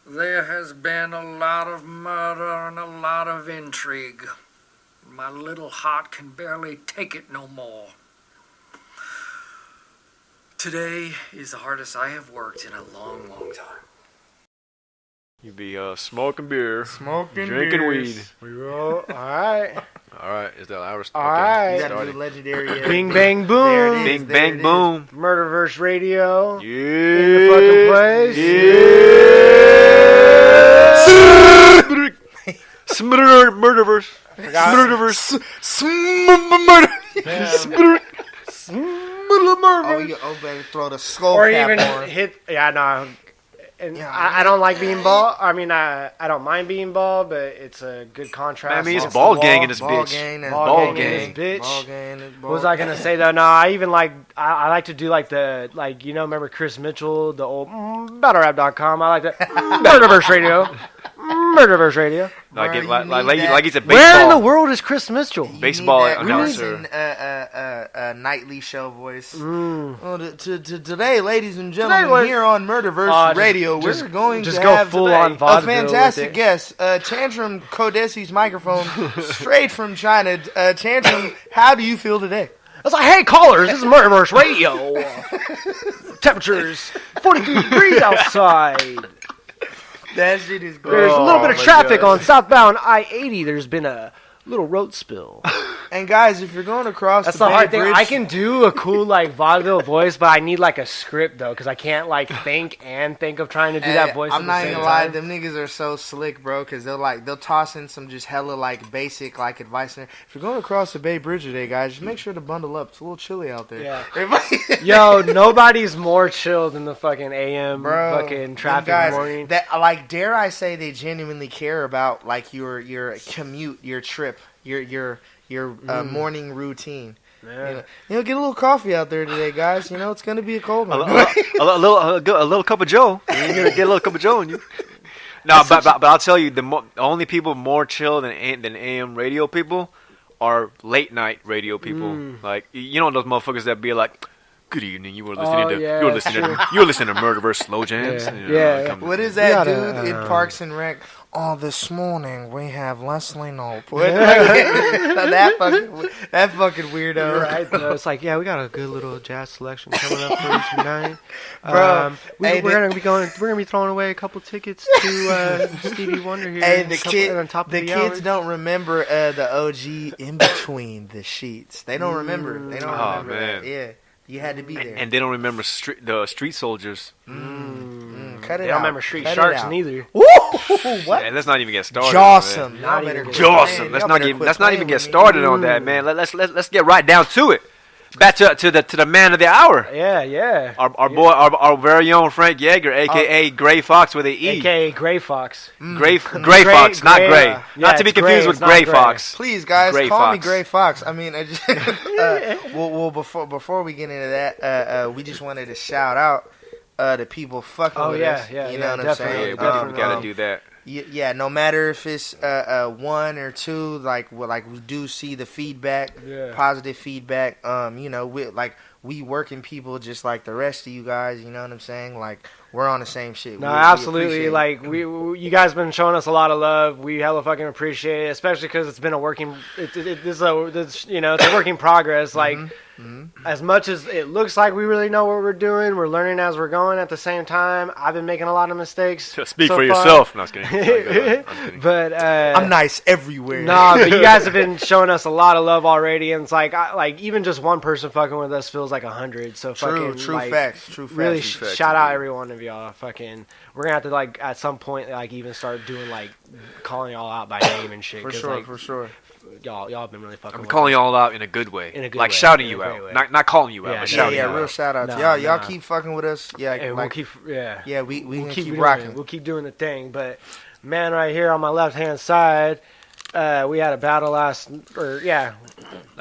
There has been a lot of murder and a lot of intrigue. My little heart can barely take it no more. Today is the hardest I have worked in a long, long time. You be smoking beer, drinking beers. weed. All right. All right, is that ours? All right. You gotta do legendary. Bing, bang, boom. There it is, Bing, there bang, it boom. Murderverseradio. Yeah. In the fucking place. Yeah. Murderverse. Murderverse. Oh, you better throw the skull Or cap even on. hit. Yeah, no. And Yeah, I don't like being bald. I mean, I don't mind being bald, but it's a good contrast. I mean, it's against ball the gang wall. in this Ball bitch. gang, that's Ball Ball gang in gang. this bitch. Ball gang, that's ball What was I gonna say though? No, I even like I like to do like the remember Chris Mitchell, the old battlerap.com. I like that Murderverseradio. Murderverseradio. Like Bro, it, you like need that. he's a baseball. Where in the world is Chris Mitchell? You Baseball need that announcer. Crimson, nightly show voice. Mm. Well, today, ladies and gentlemen, here on Murderverseradio, we're going just to go have full today on a vaudeville fantastic with it. guest. Tantrum Codesi's microphone straight from China. Tantrum, how do you feel today? I was like, hey callers, this is Murderverseradio. Temperatures 43 degrees outside. That shit is great. There's a little bit of my traffic God. on southbound I-80. There's been a little road spill. And guys, if you're going across That's the the Bay hard thing. Bridge, I can do a cool vaudeville voice, but I need a script though, because I can't think of trying to do that voice. I'm at not the even same gonna lie, time. them niggas are so slick, bro, because they'll toss in some just hella basic advice in there. If you're going across the Bay Bridge today, guys, just make sure to bundle up. It's a little chilly out there. Yeah. Everybody- Yo, nobody's more chill than the fucking AM Bro, fucking them traffic guys, morning. that dare I say they genuinely care about your commute, your trip, your morning routine. Yeah. Get a little coffee out there today, guys. It's gonna be a cold one. a little cup of Joe. You're gonna get a little cup of Joe in you. No, but I'll tell you, the only people more chill than AM radio people are late night radio people. Like those motherfuckers that be like, "Good evening, you were listening you're listening to Murderverse Slow Jams." Yeah. What is that We dude gotta, in Parks and Rec? Oh, this morning we have Leslie Knope. that fucking weirdo. You're right, though. It's like, yeah, we got a good little jazz selection coming up for you tonight. Bro, we're gonna be throwing away a couple tickets to Stevie Wonder here. Hey, on the top of kids hour. don't remember the OG In Between the Sheets. They don't remember. They don't Oh, remember man. that. Yeah, you had to be there. And they don't remember the street soldiers. Cut it They out. don't remember Street Cut it Sharks out. neither. Woo! What? Yeah, let's not even get started. Jawsome. Man. Y'all better quit Jawsome. playing. Let's Y'all not better even quit get playing with started on that, man. Let's get right down to it. Back to the man of the hour. Yeah. Our boy, our very own Frank Yeager, aka Gray Fox with a E. AKA Gray Fox. Gray Fox, not Gray. yeah, Not to be it's confused Gray, with it's not Gray Gray. Fox. Please, guys, Gray call me Fox. Gray Fox. I mean, I just, before we get into that, we just wanted to shout out the people fucking with us. You know what I'm saying? Yeah, we gotta do that. Yeah, no matter if it's one or two, we do see the feedback, positive feedback. We working people just like the rest of you guys. You know what I'm saying? Like, we're on the same shit. No, We absolutely. appreciate it. You guys been showing us a lot of love. We hella fucking appreciate it, especially because it's been a working. It's a work in progress. Like, as much as it looks like we really know what we're doing, we're learning as we're going. At the same time, I've been making a lot of mistakes. Speak so for far. yourself. No, I was kidding. But I'm nice everywhere. Nah, but you guys have been showing us a lot of love already, and it's like even just one person fucking with us feels like 100. So True facts. Really, True facts. shout out every one of y'all. Fucking, we're gonna have to at some point even start doing calling y'all out by name and shit. For sure. Y'all have been really fucking. I'm with calling us. y'all out in a good way. In a good like way. shouting In a you great out. way. Not calling you out, Yeah, but yeah, shouting you real out. shout out to Nah, y'all. nah. Keep fucking with us. Yeah, We'll keep. Yeah, we We'll keep doing rocking. it. We'll keep doing the thing. But man, right here on my left hand side, we had a battle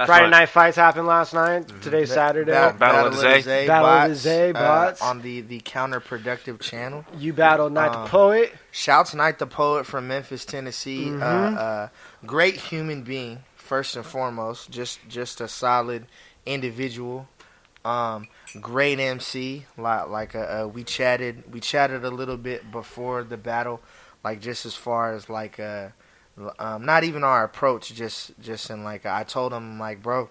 Friday night fights happened last night. Today's Saturday. Battle of the Zay. Battle of the Zay bots. On the counterproductive channel. You battled Night the Poet. Shouts Night the Poet from Memphis, Tennessee. Great human being, first and foremost. Just a solid individual. Great MC. We chatted a little bit before the battle, like just as far as like not even our approach, just in like I told him like, bro,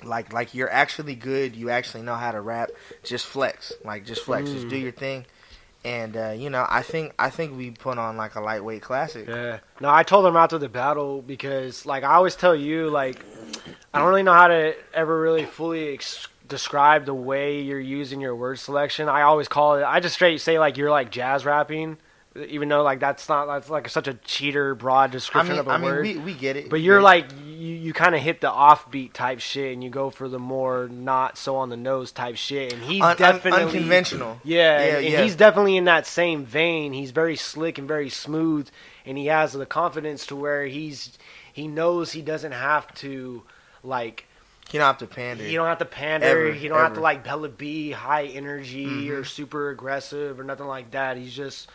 like you're actually good. You actually know how to rap. Just flex, just do your thing. And I think we put on like a lightweight classic. Yeah. No, I told him after the battle because like I always tell you like I don't really know how to ever really fully describe the way you're using your word selection. I always call it. I just straight say like you're like jazz rapping. Even though like that's like such a cheater broad description of a word. We get it. But you're like you kind of hit the offbeat type shit and you go for the more not so on the nose type shit. And he's definitely unconventional. Yeah, he's definitely in that same vein. He's very slick and very smooth, and he has the confidence to where he knows he doesn't have to like. You don't have to pander. You don't have to pander. You don't have to like Bella B, high energy or super aggressive or nothing like that. He's just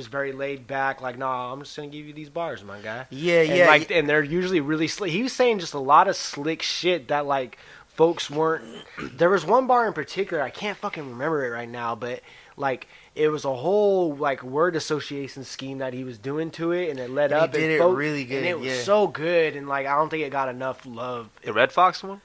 very laid back. Like, nah, I'm just gonna give you these bars, my guy. And they're usually really slick. He was saying just a lot of slick shit that like folks weren't. There was one bar in particular. I can't fucking remember it right now, but like it was a whole like word association scheme that he was doing to it, and it led up. He did it really good. And it was so good, and like I don't think it got enough love. The Red Fox one?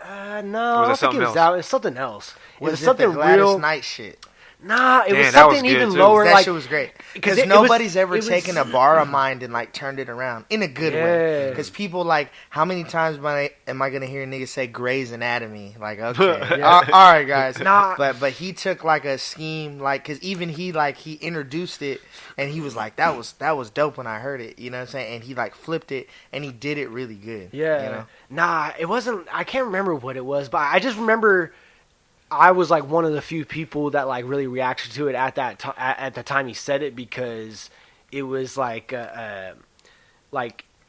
No, or was it I don't think it was that. It was something else. Was it something the Gladys real. Knight shit? Nah, it was Damn, that was something good, even too. lower. That like shit was great because because nobody's ever taken a bar of mine and like turned it around in a good way. Because people like, how many times am I gonna hear niggas say Grey's Anatomy? Like, okay, all right, guys. Nah. But he took like a scheme, like, because even he introduced it and he was like, that was dope when I heard it. You know what I'm saying? And he like flipped it and he did it really good. Yeah. You know? Nah, it wasn't. I can't remember what it was, but I just remember. I was like one of the few people that like really reacted to it at that at the time he said it because it was like it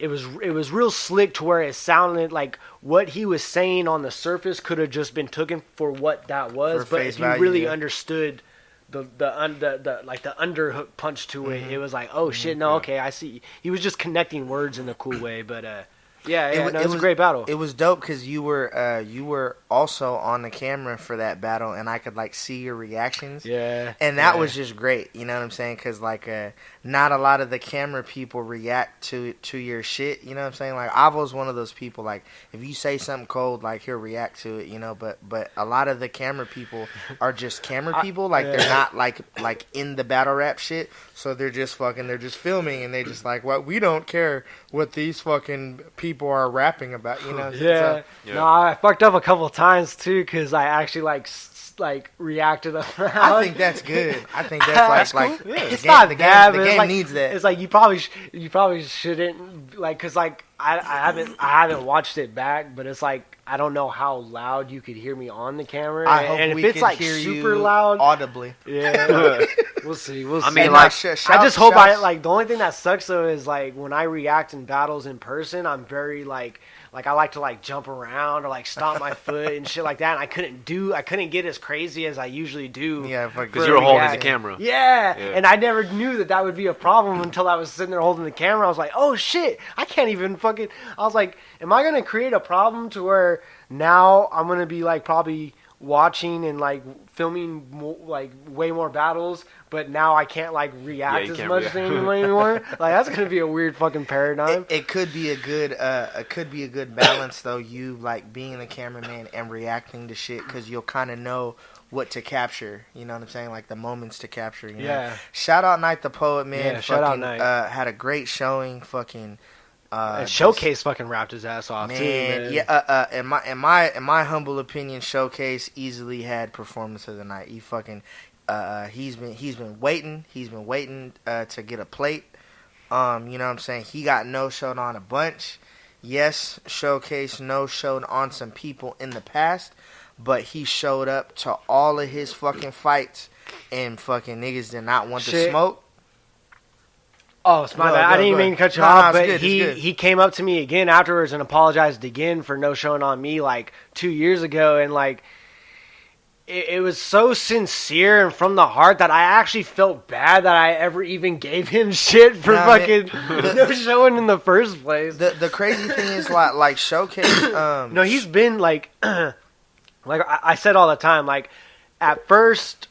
was real slick to where it sounded like what he was saying on the surface could have just been taken for what that was, but if you really understood the underhook punch to it, it was like, oh shit, no, okay, I see. He was just connecting words in a cool way, but it was a great battle. It was dope because you were also on the camera for that battle, and I could like see your reactions. Yeah, and that was just great. You know what I'm saying? Because like not a lot of the camera people react to your shit. You know what I'm saying? Like Avo's one of those people. Like if you say something cold, like he'll react to it. You know, but a lot of the camera people are just camera people. Like they're not like in the battle rap shit. So they're just filming, and they just like, well, we don't care what these fucking people are rapping about, you know? Yeah. No, I fucked up a couple times too because I actually like reacted. I think that's good. I think that's like cool. It's not the bad, game, but the game like, needs that. It's like you probably shouldn't like because like I haven't watched it back, but it's like I don't know how loud you could hear me on the camera. I hope and we if it's can like hear super you loud, audibly. Yeah, we'll see. I mean, like, I just hope the only thing that sucks though is like when I react in battles in person, I'm very like I like to like jump around or like stomp my foot and shit like that. And I couldn't get as crazy as I usually do. Yeah, because you were holding the camera. Yeah, and I never knew that would be a problem until I was sitting there holding the camera. I was like, oh shit, I can't even fucking. I was like, am I gonna create a problem to where now I'm gonna be like probably watching and like filming like way more battles, but now I can't like react as much anymore. Like that's gonna be a weird fucking paradigm. It could be a good balance though. You like being the cameraman and reacting to shit because you'll kind of know what to capture. You know what I'm saying? Like the moments to capture. You know? Shout out Night the Poet, man. Yeah, shout out Night. Had a great showing. Fucking. Showcase fucking rapped his ass off too, man. Yeah, in my humble opinion, Showcase easily had performance of the night. He fucking he's been waiting to get a plate. You know what I'm saying? He got no-showed on a bunch. Yes, Showcase no-showed on some people in the past, but he showed up to all of his fucking fights and fucking niggas did not want to smoke. Oh, it's my bad. I didn't mean to cut you off, but he came up to me again afterwards and apologized again for no showing on me like 2 years ago, and like it was so sincere and from the heart that I actually felt bad that I ever even gave him shit for no showing in the first place. The crazy thing is like Showcase. No, he's been like like I said all the time, like at first,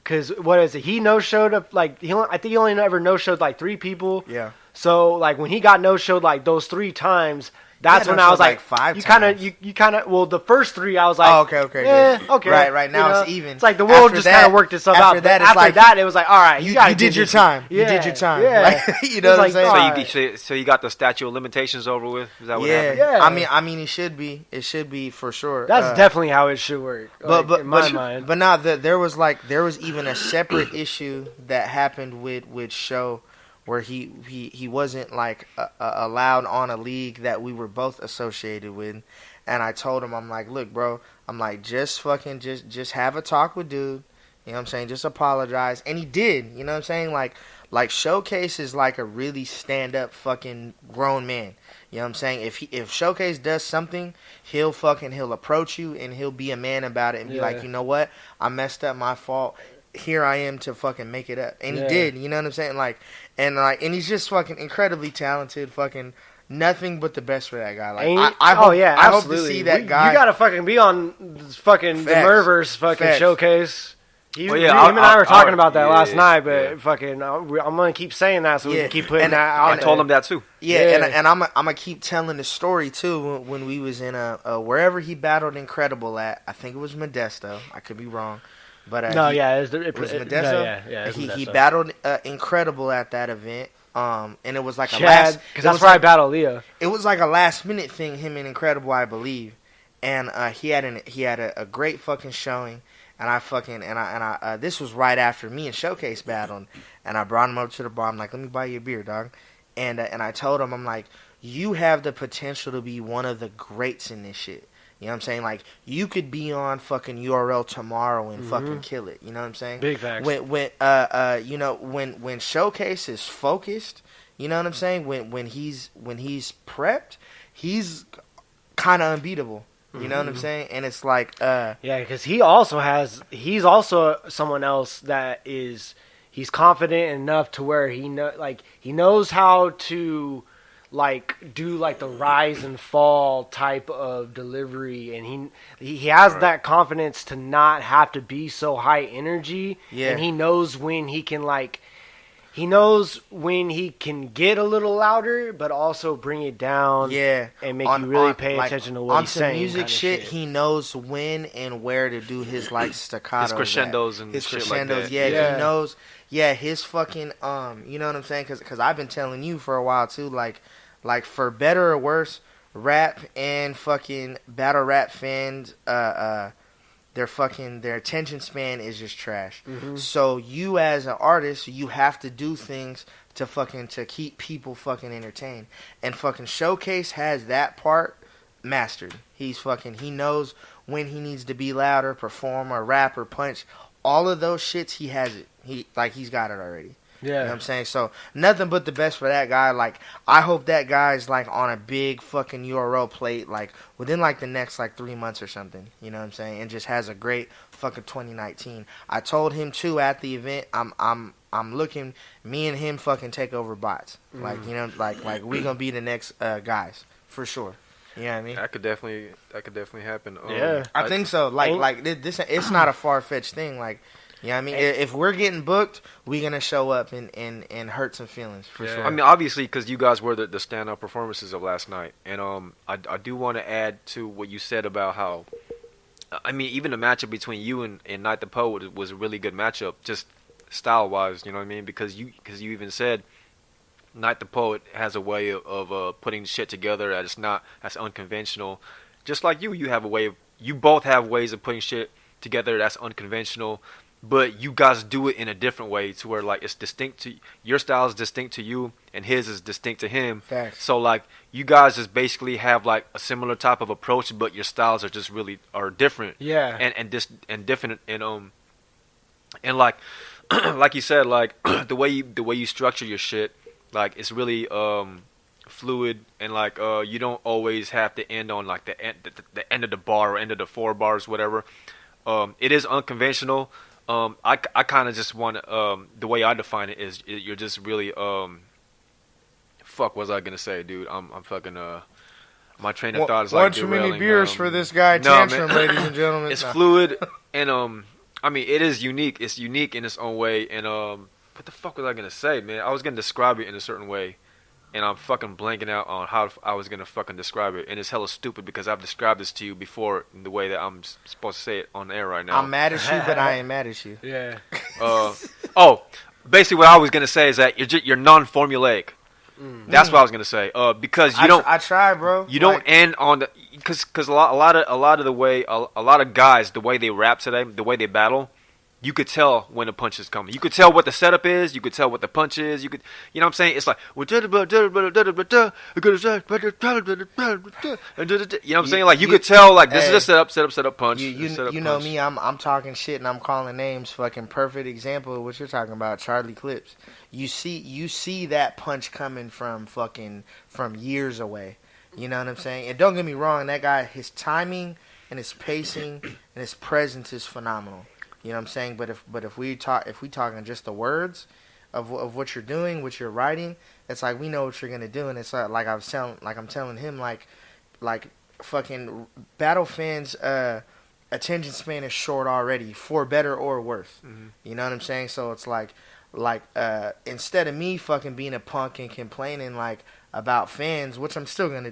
because what is it? He no-showed up, like, I think he only ever no-showed like 3 people. Yeah. So, like, when he got no-showed like those 3 times, that's when I was like 5 you times. you kind of, well, the first 3 I was like, oh, okay, yeah, good. okay. Right, now it's even. It's like the world After just that- kind of worked itself after out. that, But it's after like, that, it was like, all right, You gotta did do your this. time. Yeah, You did your time. Yeah. Like, you know what I'm It's like, saying? So so you got the statute of limitations over with? Is that what Yeah. happened? Yeah. I mean, it should be for sure. That's definitely how it should work. Like, in my mind. But now there was even a separate issue that happened with Show, where he wasn't like allowed on a league that we were both associated with, and I told him, I'm like, look, bro, I'm like, just have a talk with dude, you know what I'm saying, just apologize, and he did, you know what I'm saying, like Showcase is like a really stand up fucking grown man. You know what I'm saying? If Showcase does something, he'll approach you and he'll be a man about it and be like, you know what? I messed up, my fault. Here I am to fucking make it up. And he did, you know what I'm saying? And he's just fucking incredibly talented, fucking nothing but the best for that guy. Like I hope to see that guy. You gotta fucking be on this fucking the Murderverse fucking showcase. Him and I were talking about that last night, but fucking, I'm gonna keep saying that so we can keep putting that out. I told him that too. And I'm gonna keep telling the story too. When we was in wherever he battled Incredible at, I think it was Modesto. I could be wrong, but it it was was Modesto. No, he battled Incredible at that event. And it was like because that's where I battled Leo. It was like a last minute thing, him and Incredible, I believe. And he had a great fucking showing. And I this was right after me and Showcase battled, and I brought him up to the bar. I'm like, let me buy you a beer, dog. And I told him, I'm like, you have the potential to be one of the greats in this shit. You know what I'm saying? Like, you could be on fucking URL tomorrow and fucking kill it. You know what I'm saying? Big facts. When Showcase is focused, you know what I'm saying? When he's prepped, he's kind of unbeatable. You know what I'm saying? And it's like, because he's also someone else that he's confident enough to where he knows how to do the rise and fall type of delivery, and he has that confidence to not have to be so high energy, and he knows when he can get a little louder, but also bring it down. And make you really pay attention to what he's saying. On some music shit, he knows when and where to do his staccato. His crescendos and his shit crescendos. like that. He knows. Yeah, his fucking you know what I'm saying? Because I've been telling you for a while too. Like for better or worse, rap and fucking battle rap fans, their attention span is just trash. So you as an artist, you have to do things to keep people fucking entertained. And fucking Showcase has that part mastered. He knows when he needs to be louder, perform or rap or punch. All of those shits, he has it. He's got it already. You know what I'm saying? So nothing but the best for that guy. Like, I hope that guy's on a big fucking URL plate within the next 3 months or something. You know what I'm saying? And just has a great fucking 2019. I told him too at the event, I'm looking, me and him fucking take over bots. We gonna be the next guys for sure. You know what I mean? That could definitely happen. I think so. This, it's not a far fetched thing. You know what I mean? If we're getting booked, we're going to show up and hurt some feelings, for sure. I mean, obviously, because you guys were the stand-up performances of last night. And I do want to add to what you said about how, I mean, even the matchup between you and Night the Poet was a really good matchup, just style-wise, you know what I mean? Because you even said Night the Poet has a way of putting shit together that's unconventional. Just like you have a way of, you both have ways of putting shit together that's unconventional. But you guys do it in a different way to where it's distinct to your style is distinct to you and his is distinct to him. Facts. So you guys just basically have a similar type of approach, but your styles are just really different. Yeah. And different and like you said, the way you structure your shit, it's really fluid and you don't always have to end on the end of the bar or end of the 4 bars, whatever. It is unconventional. I kind of just want the way I define it is you're just really fuck. What was I gonna say, dude? I'm fucking My train of thought is one like too many derailing, beers for this guy Tantrum, ladies and gentlemen. It's fluid, and I mean, it is unique. It's unique in its own way, and what the fuck was I gonna say, man? I was gonna describe it in a certain way, and I'm fucking blanking out on how I was gonna fucking describe it, and it's hella stupid because I've described this to you before in the way that I'm supposed to say it on air right now. I'm mad at you, but I ain't mad at you. Yeah. Basically, what I was gonna say is that you're non-formulaic. That's what I was gonna say. Because you don't. I try, bro. You don't end on the because a lot of the way a lot of guys, the way they rap today, the way they battle, you could tell when a punch is coming. You could tell what the setup is. You could tell what the punch is. You know what I'm saying? It's like you know what I'm saying? Like you could tell like this is a setup, punch. You know me. I'm talking shit and I'm calling names. Fucking perfect example of what you're talking about, Charlie Clips. You see that punch coming from years away. You know what I'm saying? And don't get me wrong, that guy, his timing and his pacing and his presence is phenomenal. You know what I'm saying? But if we talking just the words of what you're doing, what you're writing, it's like we know what you're gonna do, and it's like I'm telling him like fucking battle fans attention span is short already, for better or worse. Mm-hmm. You know what I'm saying? So it's like instead of me fucking being a punk and complaining like about fans, which I'm still gonna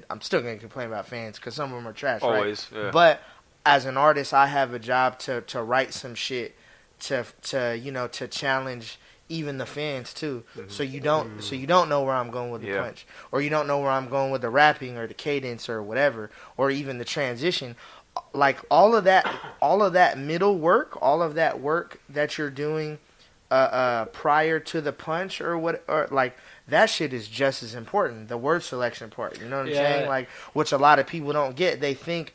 complain about fans because some of them are trash. Always, right? Yeah. But as an artist, I have a job to write some shit to challenge even the fans too. Mm-hmm. So you don't know where I'm going with the punch, or you don't know where I'm going with the rapping or the cadence or whatever, or even the transition. Like all of that middle work, all of that work that you're doing prior to the punch or like that shit is just as important. The word selection part, you know what I'm saying? Like, which a lot of people don't get. They think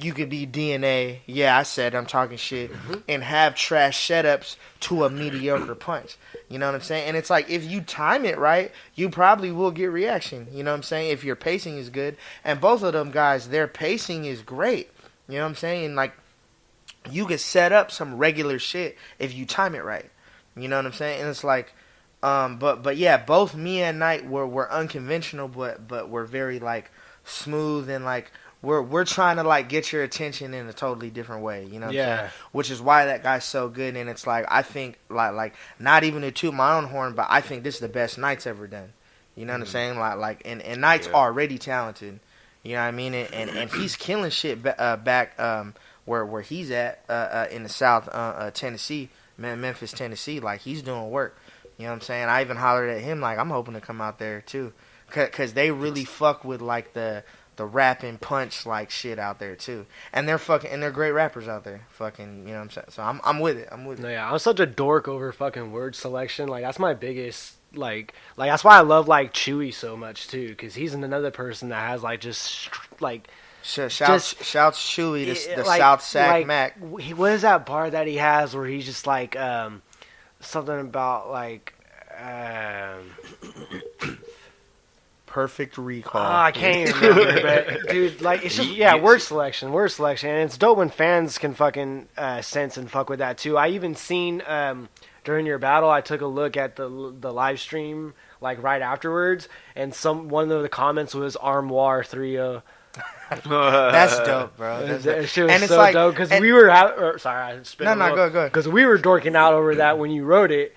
you could be DNA. Yeah, I said I'm talking shit, and have trash setups to a mediocre punch. You know what I'm saying? And it's like if you time it right, you probably will get reaction. You know what I'm saying? If your pacing is good, and both of them guys, their pacing is great. You know what I'm saying? And like, you could set up some regular shit if you time it right. You know what I'm saying? And it's like, but yeah, both me and Knight were unconventional, but we're very like smooth and like we're trying to like get your attention in a totally different way. You know what I'm saying? Which is why that guy's so good. And it's like I think like not even to toot my own horn, but I think this is the best Knight's ever done. You know what I'm saying? Like and Knight's already talented. You know what I mean? And he's killing shit back where he's at in the South Tennessee. Memphis, Tennessee, like he's doing work. You know what I'm saying? I even hollered at him like I'm hoping to come out there too, cause they really fuck with like the rap and punch like shit out there too, and they're great rappers out there. Fucking, you know what I'm saying? So I'm with it. No, yeah, I'm such a dork over fucking word selection. Like that's my biggest like that's why I love like Chewy so much too, cause he's another person that has like just like. Shouts Chewy, the like, South Sac like, Mac. What is that bar that he has where he's just like something about like perfect recall. I can't even remember, but dude, like it's just word selection, and it's dope when fans can fucking sense and fuck with that too. I even seen during your battle, I took a look at the live stream like right afterwards, and one of the comments was Armoire 3. That's dope, bro. That shit was so like, dope because we were sorry, I spit. No, go. Because we were dorking out over that when you wrote it,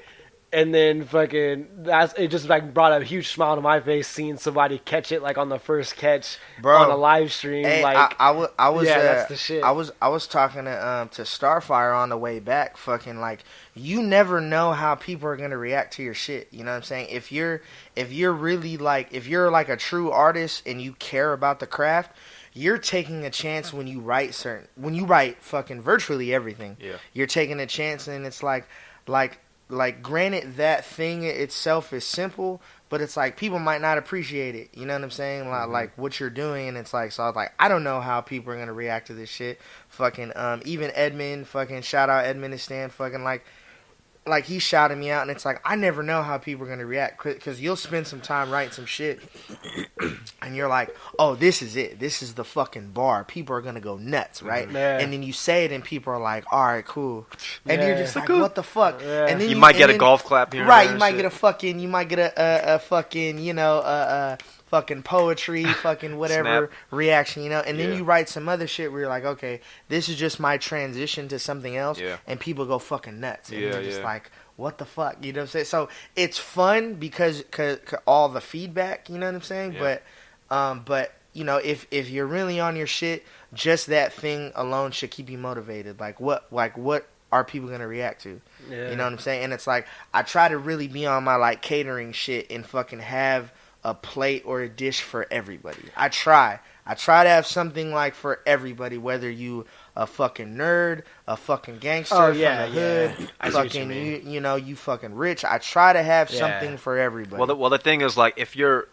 and then fucking it just like brought a huge smile to my face seeing somebody catch it like on the first catch on a live stream. Hey, like I was that's the shit. I was talking to Starfire on the way back. Fucking like you never know how people are gonna react to your shit. You know what I'm saying? If you're really like if you're like a true artist and you care about the craft. You're taking a chance when you write fucking virtually everything. Yeah. You're taking a chance, and it's like granted that thing itself is simple, but it's like people might not appreciate it. You know what I'm saying? Like what you're doing, and it's like so. I was like, I don't know how people are gonna react to this shit. Fucking even Edmund, fucking shout out Edmundistan, fucking like he shouted me out, and it's like I never know how people are gonna react because you'll spend some time writing some shit, and you're like, oh, this is it, this is the fucking bar. People are gonna go nuts, right? Yeah. And then you say it, and people are like, all right, cool, and you're just like, what the fuck? Yeah. And then you might get a golf clap here, right? You might get a fucking, you might get a fucking, fucking poetry, fucking whatever reaction, and then Yeah. you write some other shit where you're like, okay, this is just my transition to something else, and people go fucking nuts, and you're just like, what the fuck, you know what I'm saying? So it's fun because all the feedback, you know what I'm saying? Yeah. But if you're really on your shit, just that thing alone should keep you motivated. Like what are people gonna react to? Yeah. You know what I'm saying? And it's like I try to really be on my like catering shit and fucking have a plate or a dish for everybody. I try to have something like for everybody, whether you a fucking nerd, a fucking gangster from the hood, fucking you fucking rich. I try to have something for everybody. Well, the thing is, like, if you're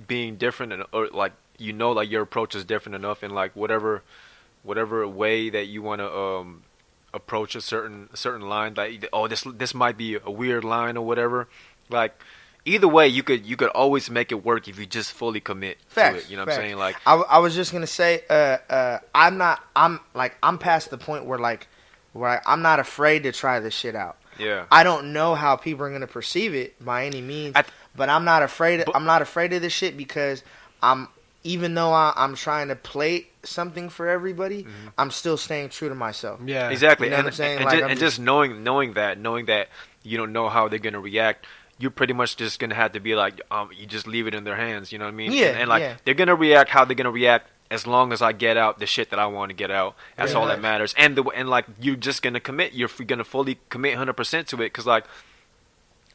being different, or like like your approach is different enough in like whatever way that you want to approach a certain line, like, oh, this might be a weird line or whatever, like. Either way, you could always make it work if you just fully commit to it. You know what I'm saying? Like, I was just gonna say, I'm past the point where I'm not afraid to try this shit out. Yeah. I don't know how people are gonna perceive it by any means, but I'm not afraid. I'm not afraid of this shit because even though I'm trying to play something for everybody, I'm still staying true to myself. Yeah, exactly. You know what I'm saying? And just knowing that you don't know how they're gonna react. You're pretty much just gonna have to be like, you just leave it in their hands. You know what I mean? Yeah. And they're gonna react how they're gonna react as long as I get out the shit that I want to get out. That's all that matters. And like you're just gonna commit. You're gonna fully commit 100% to it, because like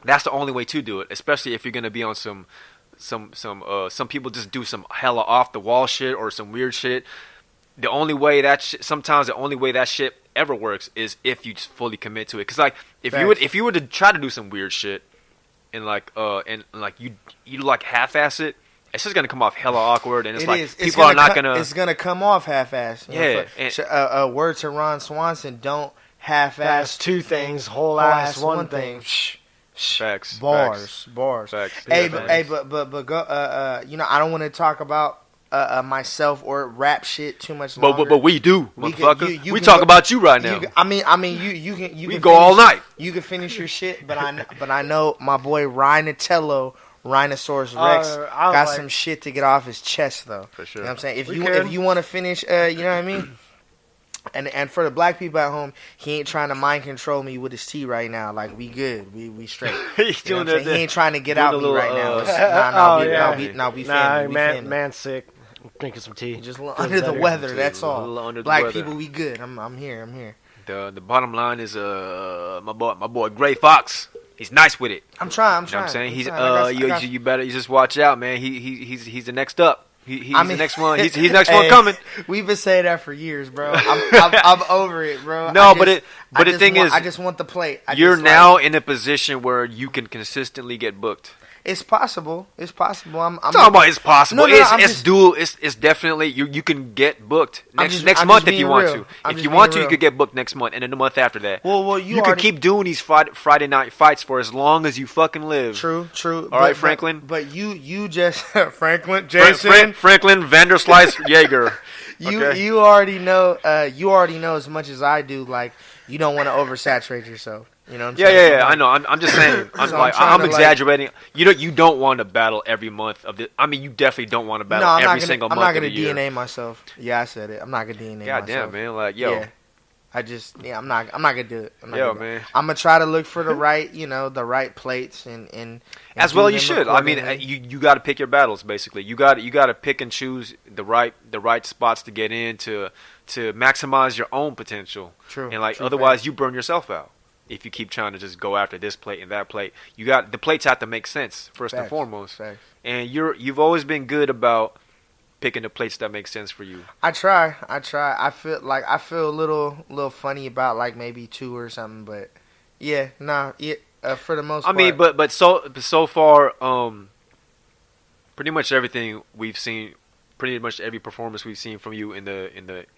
that's the only way to do it. Especially if you're gonna be on some people just do some hella off the wall shit or some weird shit. The only way that shit ever works is if you just fully commit to it. Because like if you were to try to do some weird shit. And you like half-ass it, it's just gonna come off hella awkward, and people are not gonna. It's gonna come off half-ass. Word to Ron Swanson: don't half-ass two things, whole ass one thing. Facts. Bars. Facts. Hey, but go. I don't want to talk about myself or rap shit too much longer. But we do, motherfucker. We talk about you right now. You we can go finish, all night. You can finish your shit, but I know my boy Rhinosaurus Rex got some shit to get off his chest though. For sure. You know what I'm saying? If you want to finish, you know what I mean? And for the black people at home, he ain't trying to mind control me with his tea right now. Like, we good. We straight. He's doing that. He ain't trying to get out me right now. We family. Man sick. Drinking some tea. Just a little under the weather, that's all. Black people, we good. I'm here. The bottom line is my boy Gray Fox. He's nice with it. I'm trying. You know what I'm saying? You better just watch out, man. He's the next up. He's the next one. He's the next one coming. We've been saying that for years, bro. I'm over it, bro. No, but the thing is, I just want the plate. You're now in a position where you can consistently get booked. It's possible. I'm talking about it's possible. No, it's dual. It's definitely you can get booked next month if you want to. If you want to, you could get booked next month and then the month after that. Well, you can keep doing these Friday night fights for as long as you fucking live. True. All right, Franklin. But you just Franklin, Jason, Franklin, Vanderslice, Jaeger. You already know. You already know as much as I do. Like, you don't want to oversaturate yourself. You know what I'm saying? Yeah. I know. I'm just saying. I'm exaggerating. You don't want to battle every month of the. I mean, you definitely don't want to battle every single month of the year. I'm not gonna DNA myself. Yeah, I said it. I'm not gonna DNA myself. God damn, man. Like, yo. Yeah. I'm not gonna do it. Man. I'm gonna try to look for the right, the right plates and as well you should. I mean, you got to pick your battles basically. You got to pick and choose the right spots to get in to maximize your own potential. True. And otherwise you burn yourself out. If you keep trying to just go after this plate and that plate, the plates have to make sense first and foremost. Facts. And you've always been good about picking the plates that make sense for you. I try. I feel a little funny about like maybe 2 or something, but for the most part. I mean, but so far, pretty much everything we've seen, pretty much every performance we've seen from you in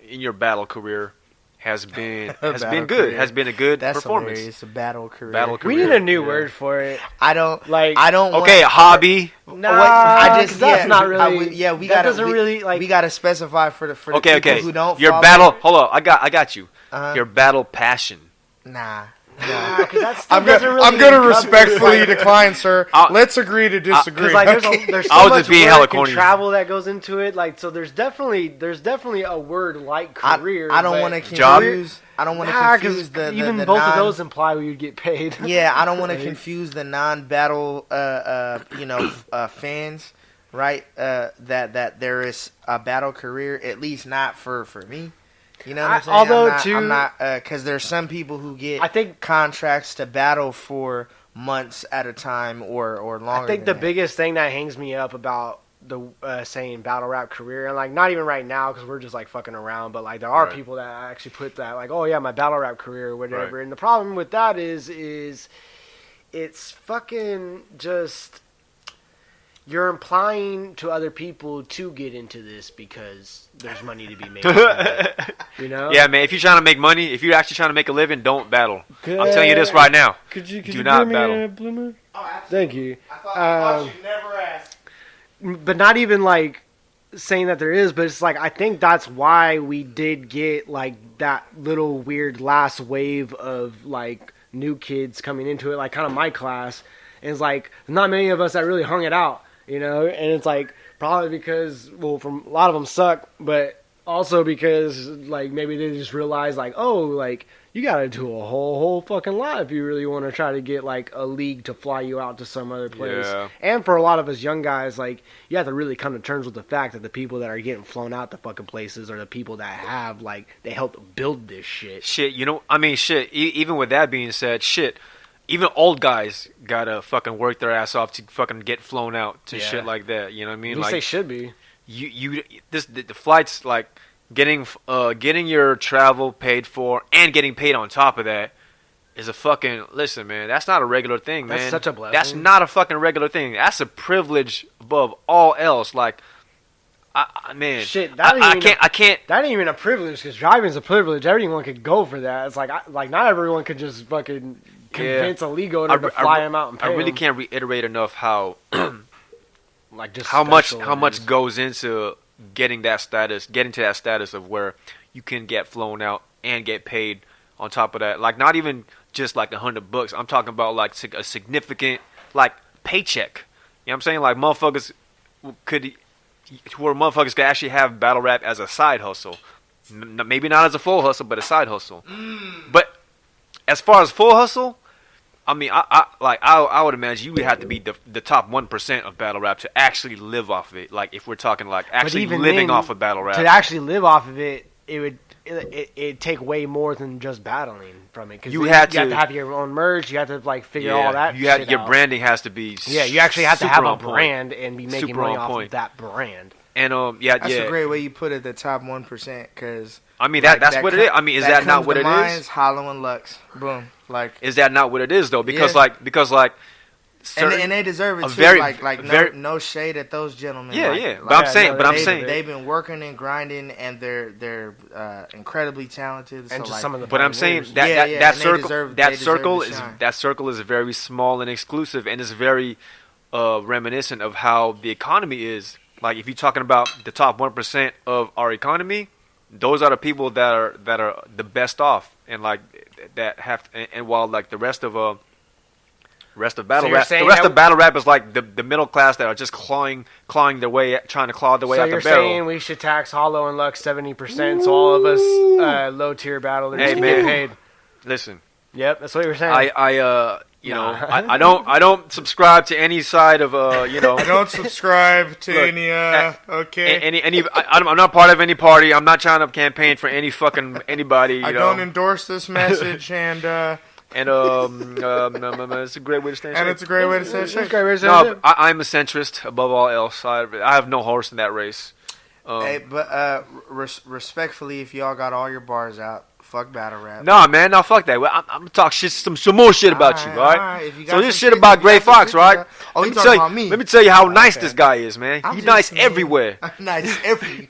your battle career has been good. Has been a good performance. It's a battle career. We need a new word for it. I don't. Hobby. No, that's not really. We gotta specify for the people who don't. Your battle. Hold on, I got you. Your battle passion. Nah. I'm gonna respectfully decline, sir. Let's agree to disagree. Like, there's so much work and travel that goes into it. Like, so there's definitely a word like career. I don't want to confuse. I don't want to confuse the even both of those imply we would get paid. Yeah, I don't want to confuse the non-battle, fans, right? That there is a battle career, at least not for me. You know what I'm saying? Although, I'm not, because there's some people who get contracts to battle for months at a time or longer. I think the biggest thing that hangs me up about the saying battle rap career, and like not even right now because we're just like fucking around, but like there are people that actually put that like, oh yeah, my battle rap career or whatever. Right. And the problem with that is it's fucking just. You're implying to other people to get into this because there's money to be made. You know? Yeah, man. If you're trying to make money, if you're actually trying to make a living, don't battle. I'm telling you this right now. Could you not battle. Blue Moon? Oh, thank you. I thought you'd never ask. But not even like saying that there is, but it's like I think that's why we did get like that little weird last wave of like new kids coming into it, like kind of my class. And it's like not many of us that really hung it out. You know, and it's like probably because, well, from a lot of them suck, but also because like maybe they just realize like, oh, like you got to do a whole fucking lot if you really want to try to get like a league to fly you out to some other place. Yeah. And for a lot of us young guys, like you have to really come to terms with the fact that the people that are getting flown out to fucking places are the people that have like they helped build this shit. Shit, you know, I mean, shit. Even with that being said, shit. Even old guys gotta fucking work their ass off to fucking get flown out to shit like that. You know what I mean? At least like they should be. The flights like getting your travel paid for and getting paid on top of that is a fucking listen, man. That's not a regular thing, man. That's such a blessing. That's not a fucking regular thing. That's a privilege above all else. Like, man, shit. I can't. That ain't even a privilege because driving's a privilege. Everyone could go for that. It's like not everyone could just fucking. Convince a league owner to fly him out and pay I really him. Can't reiterate enough how like just how much goes into getting to that status of where you can get flown out and get paid on top of that. Like not even just like $100. I'm talking about like a significant like paycheck. You know what I'm saying? Like motherfuckers could actually have battle rap as a side hustle. Maybe not as a full hustle, but a side hustle. But as far as full hustle, I mean, I would imagine you would have to be the top 1% of battle rap to actually live off of it. Like if we're talking like actually living off of battle rap. To actually live off of it, it'd take way more than just battling from it. Because you have to have your own merch. You have to like figure all that. Your branding has to be. Yeah, you actually have to have a brand and be making money off of that brand. And that's a great way you put it. The top 1%, because. I mean that's what it is. I mean, is that not what it is? Hollow and Lux, boom. Like, is that not what it is though? Because and they deserve it too. No shade at those gentlemen. Yeah. But I'm saying they've been working and grinding, and they're incredibly talented. And so just some of the. But I'm saying that circle is very small and exclusive, and is very reminiscent of how the economy is. Like if you're talking about the top 1% of our economy. Those are the people that are the best off, and like that have, and while like the rest of battle rap is like the middle class that are just clawing their way, trying to claw their way out the barrel. So you're saying we should tax Hollow and Lux 70%, so all of us low tier battlers can get paid. Listen. Yep, that's what you were saying. I don't subscribe to any side of I don't subscribe to any I'm not part of any party. I'm not trying to campaign for any fucking anybody. I don't endorse this message, and it's a great way to stand. And it's a great way to stand. No, I'm a centrist above all else. I have no horse in that race. Respectfully, if y'all got all your bars out. Fuck battle rap. Nah, man, fuck that. I'm gonna talk shit, some more shit about you, all right? So this shit about Gray Fox, right? Oh, you talking about me? Let me tell you how nice this guy is, man. He's nice everywhere. Nice everywhere.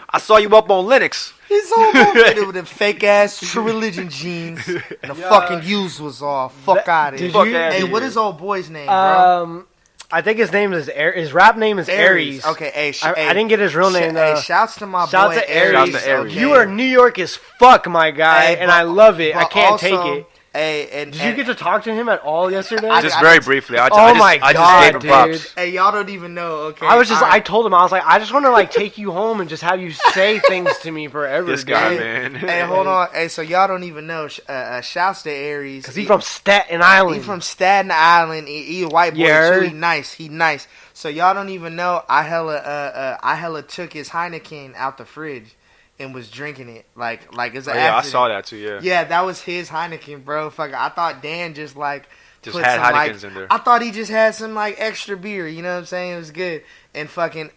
I saw you up on Linux. He's all over with them fake ass True Religion jeans, and the fucking Hughes was off. Fuck out of here. Hey, what is old boy's name, bro? I think his name is his rap name is Aries. Okay, I didn't get his real name though. Hey, shouts to my boy Aries. Okay. You are New York as fuck, my guy, and I love it. I can't take it. Hey, and Did you get to talk to him at all yesterday? Just very briefly. I God, just gave him props. dude. Hey, y'all don't even know. Okay, I told him, I was like, I just want to like take you home and just have you say things to me forever. This guy, dude. man. Hey, hold on. Hey, so y'all don't even know. Shouts to Aries. Cause he's from Staten Island. He from Staten Island. He a white boy too. He nice. He nice. So y'all don't even know. I hella took his Heineken out the fridge and was drinking it like it's an I accident. saw that too. Yeah. Yeah, that was his Heineken, bro. Fuck, I thought Dan just put had some, Heinekens in there. I thought he just had some like extra beer. You know what I'm saying? It was good. And fucking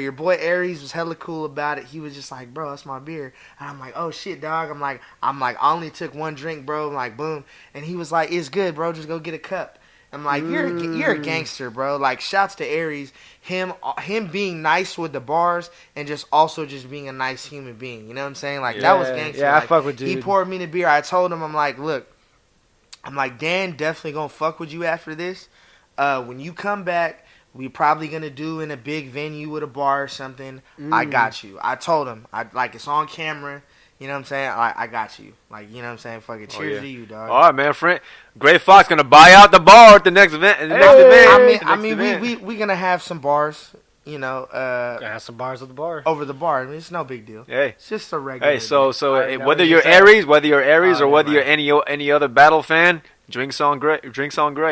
your boy Aries was hella cool about it. He was just like, bro, that's my beer. And I'm like, oh shit, dog. I'm like, I only took one drink, bro. I'm like, boom. And he was like, it's good, bro. Just go get a cup. I'm like, you're a gangster, bro. Like, shouts to Aries. Him being nice with the bars and just also just being a nice human being. You know what I'm saying? Like, that was gangster. Yeah, like, I fuck with dude. He poured me the beer. I told him, I'm like, look, Dan definitely gonna fuck with you after this. When you come back, we probably gonna do in a big venue with a bar or something. I got you. I told him, it's on camera. You know what I'm saying? I got you. Like, you know what I'm saying? Fucking cheers to you, dog. All right, man, friend. Gray Fox gonna buy out the bar at the next event. We gonna have some bars. You know, Gotta have some bars at the bar. over the bar. I mean, it's no big deal. Hey, It's just a regular. hey. So Alright, whether now you're what you Aries, or Oh, whether never you're any other battle fan, drinks on Gray,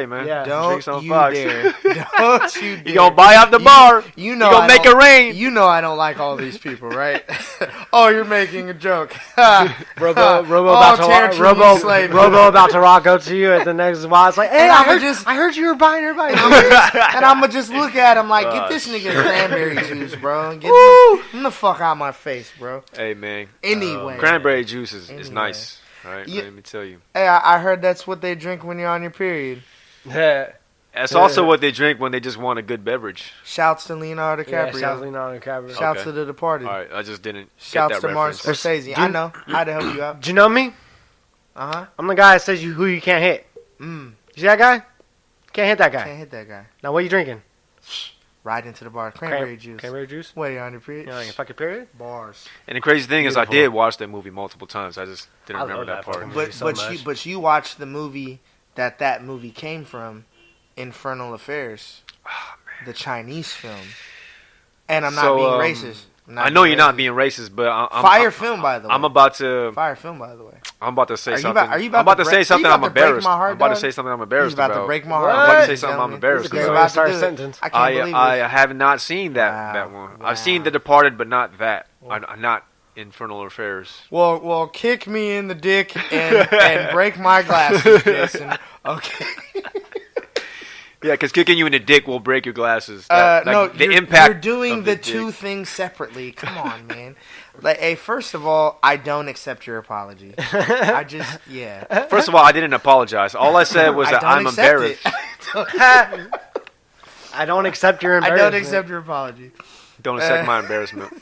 man. Yeah. Drinks Don't on you Fox. dare! Don't you dare! You gonna buy out the bar? You know you gonna I make don't- it rain? You know I don't like all these people, right? Oh, you're making a joke. Robo about to rock up to you at the next while. It's like, hey, And I heard you were buying everybody. and I'm gonna just look at him like, get this nigga cranberry juice, bro. Get him the fuck out of my face, bro. Hey, man. Anyway, Cranberry juice is Anyway. nice. All right, Yeah. let me tell you. hey, I heard that's what they drink when you're on your period. That's also what they drink when they just want a good beverage. Shouts to Leonardo DiCaprio. Shouts to Leonardo DiCaprio. Shouts Okay. to The Departed. All right, I just didn't Shouts get that to Martin reference. Scorsese. I know. I had to help you out. Do you know me? Uh-huh. I'm the guy that says who you can't hit. You see that guy? Can't hit that guy. Can't hit that guy. Now what are you drinking? Right into the bar. Cranberry juice. Cranberry juice? What are you on your period? You know, like a fucking period? Bars. And the crazy thing is, I Beautiful. did watch that movie multiple times. I just didn't I remember love that that part. fucking movie. But you watched the movie that movie came from, Infernal Affairs, the Chinese film. And I'm not So, being racist. I know you're not being racist, but Fire film, by the way. I'm about to. Fire film, by the way. I'm about to say Are you something. about- are you I'm about about to to say break- something. are you I'm about to break embarrassed. my heart, I'm about to dog? say something. I'm He's embarrassed about about. to break my What? heart. I'm about to ladies say and something I'm gentlemen. embarrassed He's about. about to Start do it. sentence. I can't believe I this. have not seen that one. I've seen The Departed, but not that. I'm not Infernal Affairs. Well, kick me in the dick and break my glasses, Jason. Okay. Yeah, because kicking you in the dick will break your glasses. No, the you're, impact. you're doing of the dick. two things separately. Come on, man. Like, hey, first of all, I don't accept your apology. I just, yeah. First of all, I didn't apologize. All I said was I that don't I'm accept embarrassed. it. I don't accept your I embarrassment. don't accept your apology. Don't accept my embarrassment.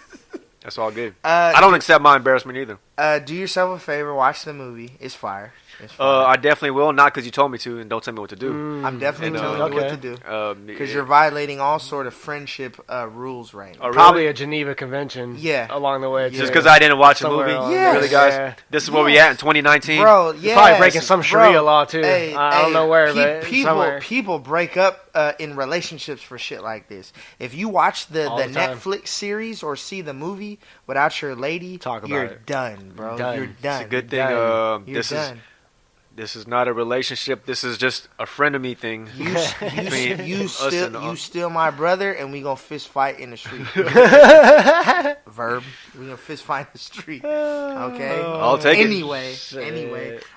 That's all good. Uh, I don't accept my embarrassment either. Do yourself a favor. Watch the movie. It's fire. It's fire. I definitely will. Not because you told me to, and don't tell me what to do. I'm definitely and, telling you what okay. to do. Because Yeah. you're violating all sort of friendship rules right now. Oh, really? Probably a Geneva Convention. Yeah. Along the way. Yeah. Just because I didn't watch the Somewhere movie? along Yes. Really, guys? Yeah. This is where we at in 2019? Bro, You're yeah. probably breaking some Sharia law too. Hey, I don't know where, but somewhere. people break up in relationships for shit like this. If you watch the All the time. Netflix series or see the movie without your lady, Talk about you're it. done, bro. Done. You're done. It's a good thing. Done. You're This done. This is not a relationship. This is just a frenemy thing. You us and you still my brother, and we gonna fist fight in the street. Verb. We gonna fist fight in the street. Okay. I'll take it. Anyway,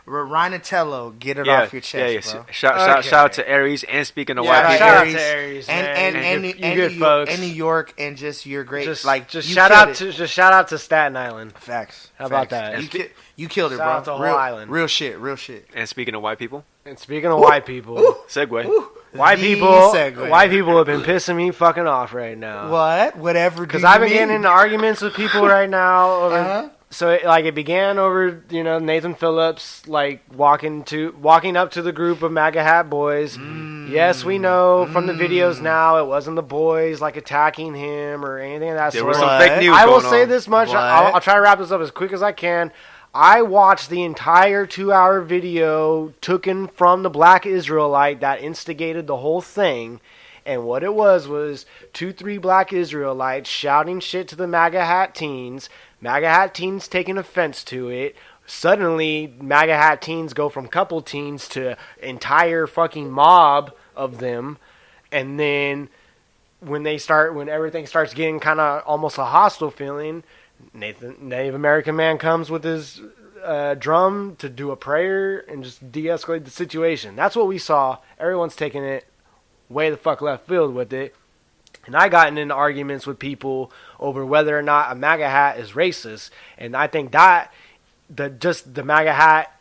Rhinatello, get it off your chest, bro. Shout out to Aries, and speaking of Yeah, white shout people. out to Aries, and man. and You good folks. and New York, and just you're great. Just you shout killed out it. to shout out to Staten Island. Facts. How about Facts. that? You killed it, Shout bro. out to Whole real, Island. real shit. Real shit. And speaking of white people, And speaking of white people, segue. white The people, segue. white people have been pissing me fucking off right now. What? Whatever. Because I've been getting into arguments with people right now. Over, Uh-huh. So it began over Nathan Phillips walking up to the group of MAGA hat boys. Yes, we know from the videos now it wasn't the boys attacking him or anything of that There sort. was some fake news I will going say on. this much. What? I'll try to wrap this up as quick as I can. I watched the entire 2-hour video taken from the black Israelite that instigated the whole thing. And what it was 2-3 black Israelites shouting shit to the MAGA hat teens. MAGA hat teens taking offense to it. Suddenly, MAGA hat teens go from couple teens to entire fucking mob of them. And then when everything starts getting kind of almost a hostile feeling, Native American man comes with his drum to do a prayer and just de-escalate the situation. That's what we saw. Everyone's taking it way the fuck left field with it. And I gotten into arguments with people over whether or not a MAGA hat is racist. And I think that the MAGA hat,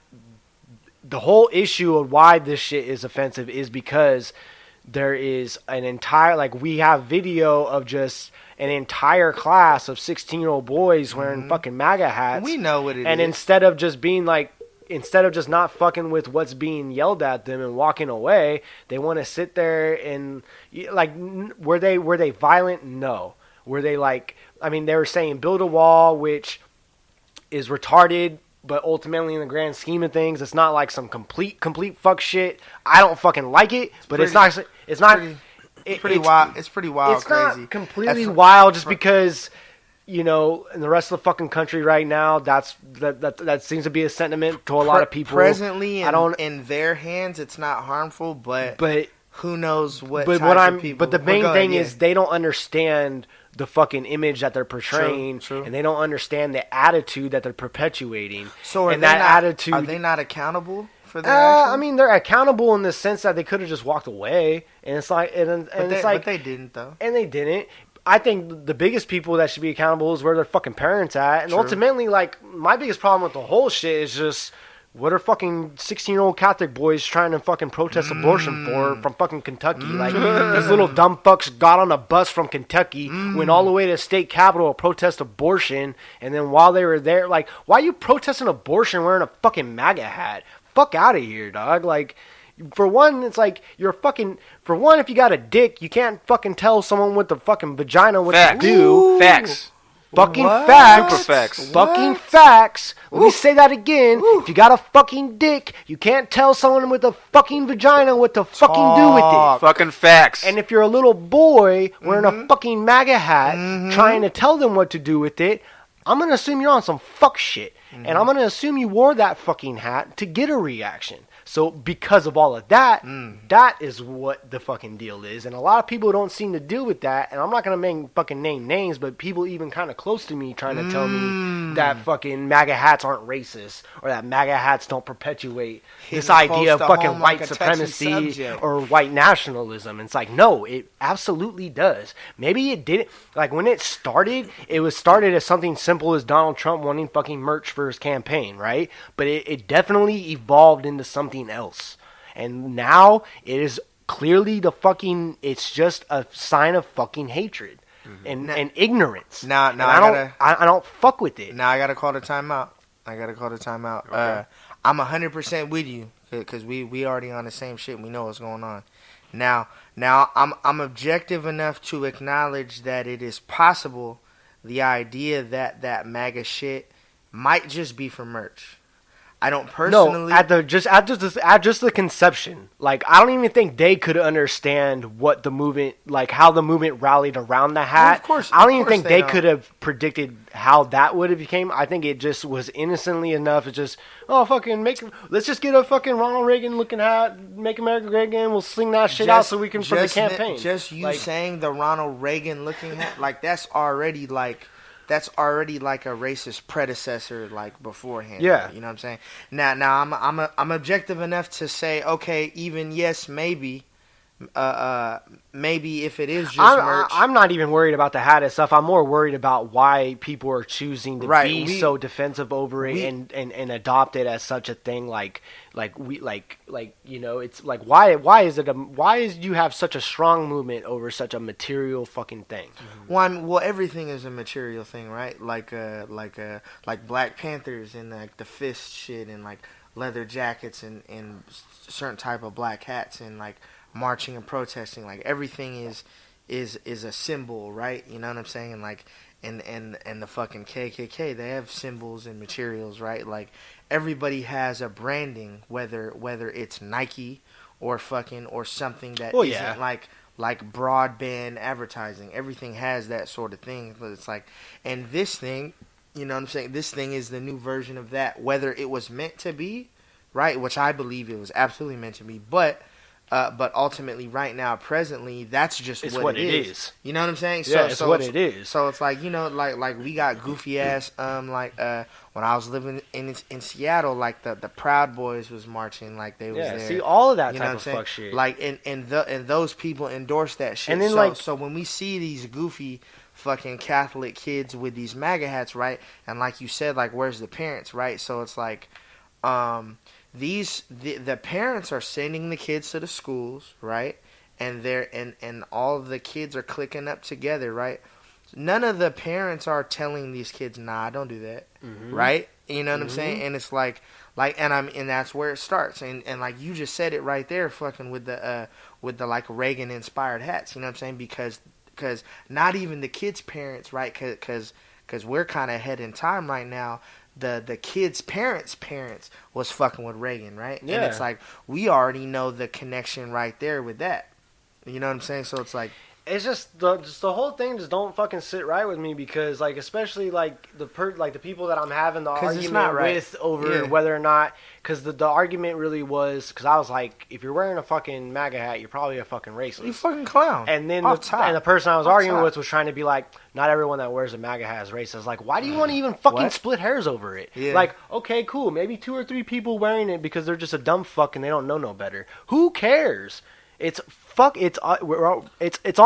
the whole issue of why this shit is offensive is because there is an entire, like, we have video of just an entire class of 16-year-old boys wearing fucking MAGA hats. We know what it is. And instead of just not fucking with what's being yelled at them and walking away, they want to sit there and, like, were they violent? No. Were they like, I mean, they were saying build a wall, which is retarded, but ultimately in the grand scheme of things, it's not like some complete fuck shit. I don't fucking like it, but it's not pretty wild. It's pretty wild, it's crazy. Not completely wild just because, you know, in the rest of the fucking country right now, that seems to be a sentiment to a lot of people. Presently, in their hands, it's not harmful, but who knows what type of people. But the main thing is they don't understand the fucking image that they're portraying, true. And they don't understand the attitude that they're perpetuating. So are they not accountable for their actions? I mean, they're accountable in the sense that they could have just walked away, and it's like, but they didn't though, and they didn't. I think the biggest people that should be accountable is where their fucking parents at, and ultimately, like, my biggest problem with the whole shit is just, what are fucking 16-year-old Catholic boys trying to fucking protest abortion for from fucking Kentucky? Like, these little dumb fucks got on a bus from Kentucky, went all the way to the state capitol to protest abortion, and then while they were there, like, why are you protesting abortion wearing a fucking MAGA hat? Fuck out of here, dog. Like, for one, it's like, for one, if you got a dick, you can't fucking tell someone with a fucking vagina what to do. Facts. Fucking facts. Super facts. Fucking facts. Let me say that again. If you got a fucking dick, you can't tell someone with a fucking vagina what to fucking do with it. Fucking facts. And if you're a little boy wearing a fucking MAGA hat trying to tell them what to do with it, I'm going to assume you're on some fuck shit. And I'm going to assume you wore that fucking hat to get a reaction. So because of all of that, that is what the fucking deal is. And a lot of people don't seem to deal with that. And I'm not going to fucking name names, but people even kind of close to me trying to tell me that fucking MAGA hats aren't racist or that MAGA hats don't perpetuate this idea of fucking white supremacy or white nationalism. And it's like, no, it absolutely does. Maybe it didn't. Like, when it started as something simple as Donald Trump wanting fucking merch for his campaign, right? But it definitely evolved into something else, and now it is clearly it's just a sign of fucking hatred and ignorance. Now I don't fuck with it. Now I gotta call the timeout. Okay. I'm 100% with you because we already on the same shit. We know what's going on. Now I'm objective enough to acknowledge that it is possible the idea that MAGA shit might just be for merch. I don't personally. No, at just the conception. Like, I don't even think they could understand what the movement, like, how the movement rallied around the hat. Well, of course, I don't even think they could have predicted how that would have became. I think it just was innocently enough. It's just, let's just get a fucking Ronald Reagan looking hat, make America great again. We'll sling that shit out so we can for the campaign. Saying the Ronald Reagan looking hat, like, that's already like a racist predecessor, like, beforehand. Yeah, you know what I'm saying. Now I'm objective enough to say, okay, even yes, maybe if it is just merch. I'm not even worried about the hat itself. I'm more worried about why people are choosing to be so defensive over it and adopt it as such a thing. Like you know, it's like, why is you have such a strong movement over such a material fucking thing? Well, everything is a material thing, right? Like Black Panthers and like the fist shit and like leather jackets and certain type of black hats and like marching and protesting. Like, everything is a symbol, right? You know what I'm saying? and the fucking KKK, they have symbols and materials, right? Like everybody has a branding, whether it's Nike or fucking or something that isn't like broadband advertising. Everything has that sort of thing. But it's like, and this thing, you know what I'm saying? This thing is the new version of that. Whether it was meant to be, right? Which I believe it was absolutely meant to be, but ultimately, right now, presently, that's just what it is. You know what I'm saying? Yeah, it's what it is. So it's like, you know, like we got goofy ass when I was living in Seattle, like the Proud Boys was marching, like they was there. See, all of that you type know of fuck shit. Like and those people endorse that shit. And then so when we see these goofy fucking Catholic kids with these MAGA hats, right? And like you said, like where's the parents, right? So it's like the parents are sending the kids to the schools, right? And they're and all of the kids are clicking up together, right? None of the parents are telling these kids, "Nah, don't do that," right? You know what I'm saying? And it's like and that's where it starts. And like you just said it right there, fucking with the like Reagan inspired hats. You know what I'm saying? Because not even the kids' parents, right? Because we're kind of ahead in time right now. The kids' parents was fucking with Reagan, right? Yeah. And it's like we already know the connection right there with that. You know what I'm saying? So it's like it's just the whole thing just don't fucking sit right with me because like especially like the people that I'm having the argument with over whether or not because the argument really was because I was like if you're wearing a fucking MAGA hat you're probably a fucking racist. You fucking clown. And then the person I was arguing with was trying to be like not everyone that wears a MAGA hat is racist. Like why do you want to even fucking split hairs over it? Yeah. Like okay cool maybe 2 or 3 people wearing it because they're just a dumb fuck and they don't know no better. Who cares? It's on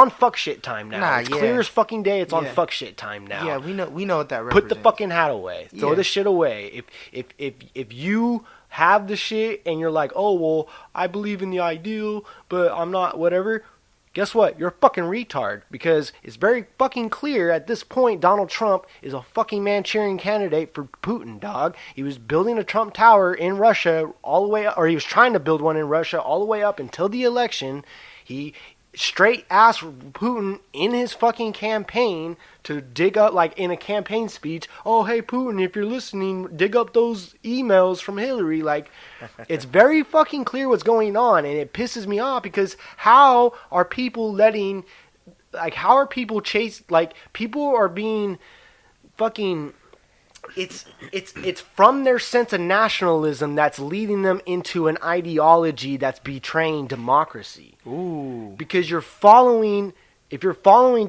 fuck shit time now. It's clear as fucking day. It's on fuck shit time now. Yeah, we know what that represents. Put the fucking hat away. Throw the shit away. If you have the shit and you're like, oh well, I believe in the ideal, but I'm not whatever. Guess what? You're a fucking retard because it's very fucking clear at this point Donald Trump is a fucking Manchurian candidate for Putin, dog. He was building a Trump Tower in Russia all the way up, or he was trying to build one in Russia all the way up until the election. He straight asked Putin in his fucking campaign to dig up, like in a campaign speech, oh, hey, Putin, if you're listening, dig up those emails from Hillary. Like, it's very fucking clear what's going on, and it pisses me off because how are people people are being fucking... It's from their sense of nationalism that's leading them into an ideology that's betraying democracy. Ooh. Because if you're following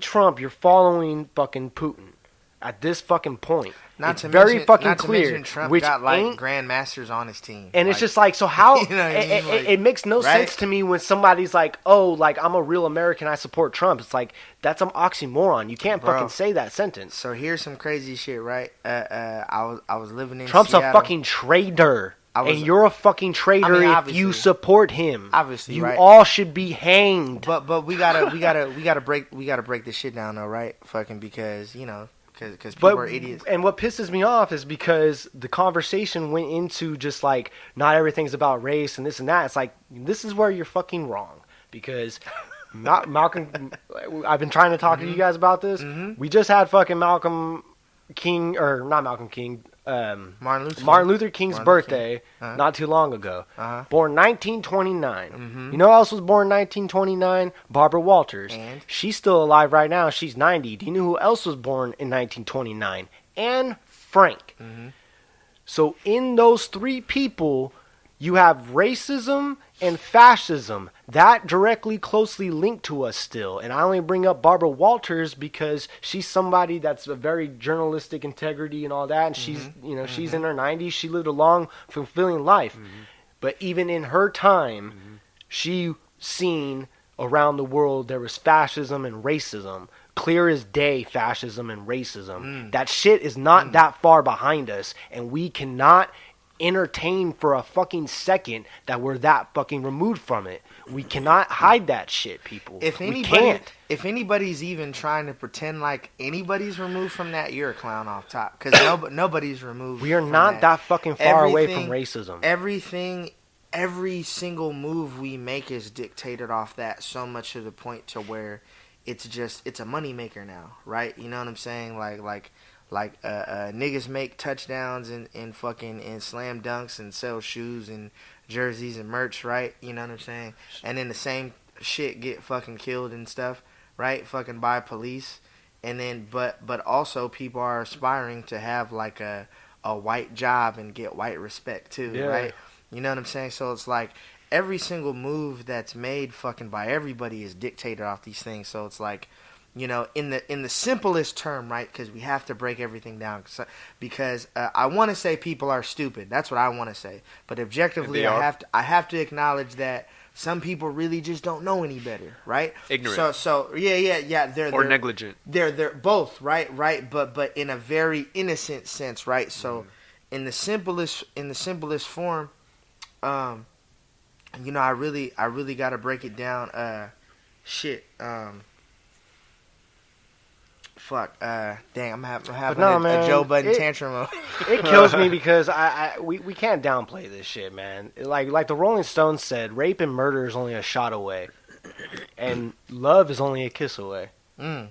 Trump, you're following fucking Putin. At this fucking point. It's very fucking clear. Trump got like grandmasters on his team. And it's just like, so how... you know it makes no sense to me when somebody's like, oh, like, I'm a real American, I support Trump. It's like, that's an oxymoron. You can't fucking say that sentence. So here's some crazy shit, right? I was living in Trump's Seattle. a fucking traitor. And you're a fucking traitor if you support him. Obviously, you all should be hanged. But we gotta break this shit down though, right? Fucking because, you know, because people are idiots. And what pisses me off is because the conversation went into just like not everything's about race and this and that. It's like this is where you're fucking wrong because Malcolm. I've been trying to talk to you guys about this. We just had fucking Martin Luther King's birthday not too long ago. Born 1929. You know who else was born 1929? Barbara Walters. And? She's still alive right now. She's 90. Do you know who else was born in 1929? Anne Frank. So in those 3 people, you have racism and fascism. That directly closely linked to us still. And I only bring up Barbara Walters because she's somebody that's a very journalistic integrity and all that. And she's, you know, she's in her 90s. She lived a long, fulfilling life. But even in her time, she seen around the world there was fascism and racism. Clear as day, fascism and racism. That shit is not that far behind us. And we cannot entertain for a fucking second that we're that fucking removed from it. We cannot hide that shit, people. We can't. If anybody's even trying to pretend like anybody's removed from that, you're a clown off top. Because nobody's removed. We are not that fucking far away from racism. Every single move we make is dictated off that so much to the point to where it's a moneymaker now, right? You know what I'm saying? Like niggas make touchdowns and fucking and slam dunks and sell shoes and jerseys and merch, right? You know what I'm saying? And then the same shit get fucking killed and stuff, right? Fucking by police. And then but also people are aspiring to have like a white job and get white respect too, right? You know what I'm saying? So it's like every single move that's made fucking by everybody is dictated off these things. So it's like, you know, in the simplest term, right? Because we have to break everything down. Because I want to say people are stupid. That's what I want to say. But objectively, I have to acknowledge that some people really just don't know any better, right? Ignorant. So yeah. They're negligent. They're both, right. But in a very innocent sense, right? So in the simplest form, you know, I really got to break it down. Dang, I'm having a Joe Budden tantrum. It kills me because we can't downplay this shit, man. Like the Rolling Stones said, rape and murder is only a shot away, and love is only a kiss away. And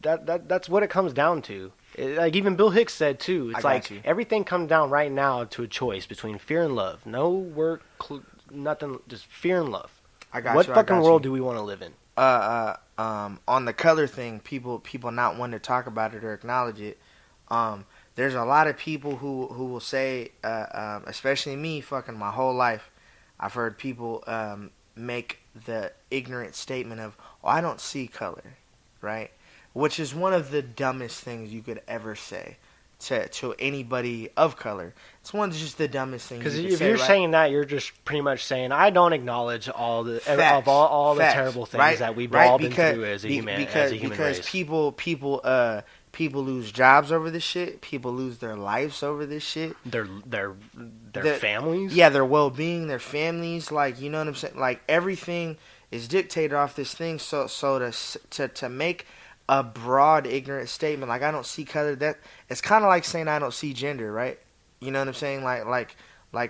that's what it comes down to. Like even Bill Hicks said too. It's like everything comes down right now to a choice between fear and love. No work, nothing, just fear and love. What fucking world do we want to live in? On the color thing, people not wanting to talk about it or acknowledge it. There's a lot of people who will say, especially me, fucking my whole life, I've heard people make the ignorant statement of, "Oh, I don't see color," right? Which is one of the dumbest things you could ever say to anybody of color. It's just the dumbest thing. Because if you're saying that, you're just pretty much saying I don't acknowledge all the terrible things that we've all been through as a human race. Because people lose jobs over this shit. People lose their lives over this shit. Their families. Yeah, their well-being, their families. Like, you know what I'm saying? Like everything is dictated off this thing. So to make a broad ignorant statement like I don't see color, that it's kind of like saying I don't see gender, right? You know what I'm saying? Like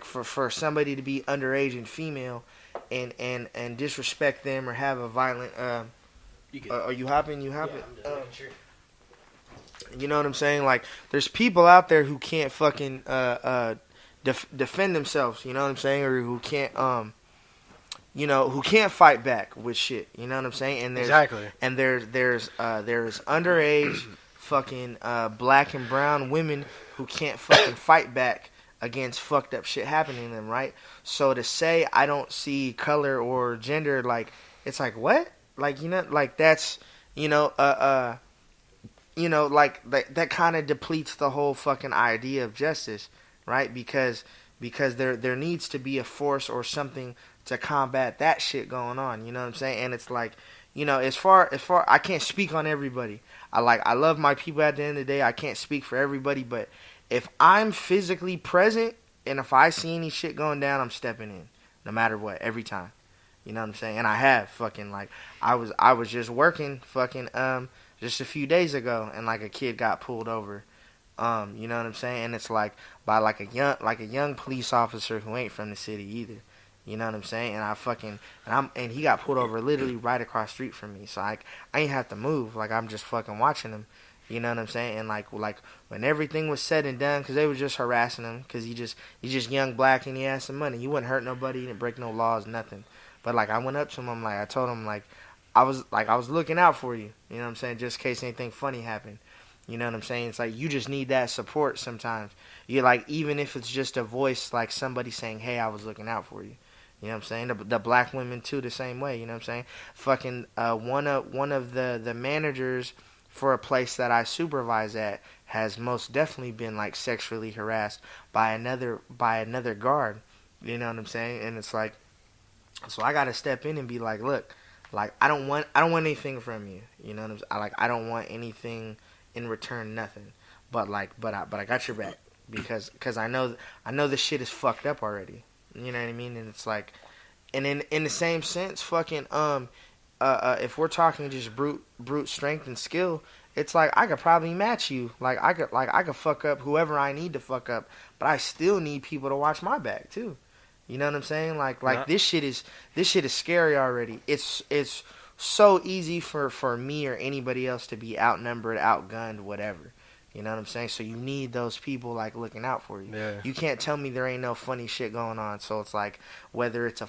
for somebody to be underage and female and disrespect them or have a violent are you hopping? You hopping? You know what I'm saying? Like there's people out there who can't fucking defend themselves, you know what I'm saying? Or who can't who can't fight back with shit. You know what I'm saying? And there's underage fucking black and brown women who can't fucking fight back against fucked up shit happening to them, right? So to say I don't see color or gender, like it's like what? Like, you know, like that's that kind of depletes the whole fucking idea of justice, right? Because there needs to be a force or something to combat that shit going on, you know what I'm saying? And it's like, you know, as far I can't speak on everybody. I love my people at the end of the day. I can't speak for everybody, but if I'm physically present and if I see any shit going down, I'm stepping in, no matter what, every time. You know what I'm saying? And I have fucking like I was just working fucking just a few days ago and like a kid got pulled over. You know what I'm saying? And it's like by like a young police officer who ain't from the city either. You know what I'm saying? And he got pulled over literally right across the street from me. So I ain't have to move. Like I'm just fucking watching him. You know what I'm saying? And like when everything was said and done, because they were just harassing him, because he's just young black and he had some money. He wouldn't hurt nobody. He didn't break no laws, nothing. But like I went up to him, I told him I was looking out for you. You know what I'm saying? Just in case anything funny happened. You know what I'm saying? It's like you just need that support sometimes. You're like, even if it's just a voice, like somebody saying, "Hey, I was looking out for you." You know what I'm saying? The black women too, the same way. You know what I'm saying? Fucking one of the managers for a place that I supervise at has most definitely been like sexually harassed by another guard. You know what I'm saying? And it's like, so I gotta step in and be like, look, like I don't want anything from you. You know what I'm saying? I don't want anything in return, nothing. But I got your back because I know this shit is fucked up already. You know what I mean? And it's like, and in the same sense, fucking if we're talking just brute strength and skill, it's like I could probably match you. I could fuck up whoever I need to fuck up, but I still need people to watch my back too. You know what I'm saying? Like this shit is scary already. It's so easy for me or anybody else to be outnumbered, outgunned, whatever. You know what I'm saying? So you need those people like looking out for you. Yeah. You can't tell me there ain't no funny shit going on. So it's like whether it's a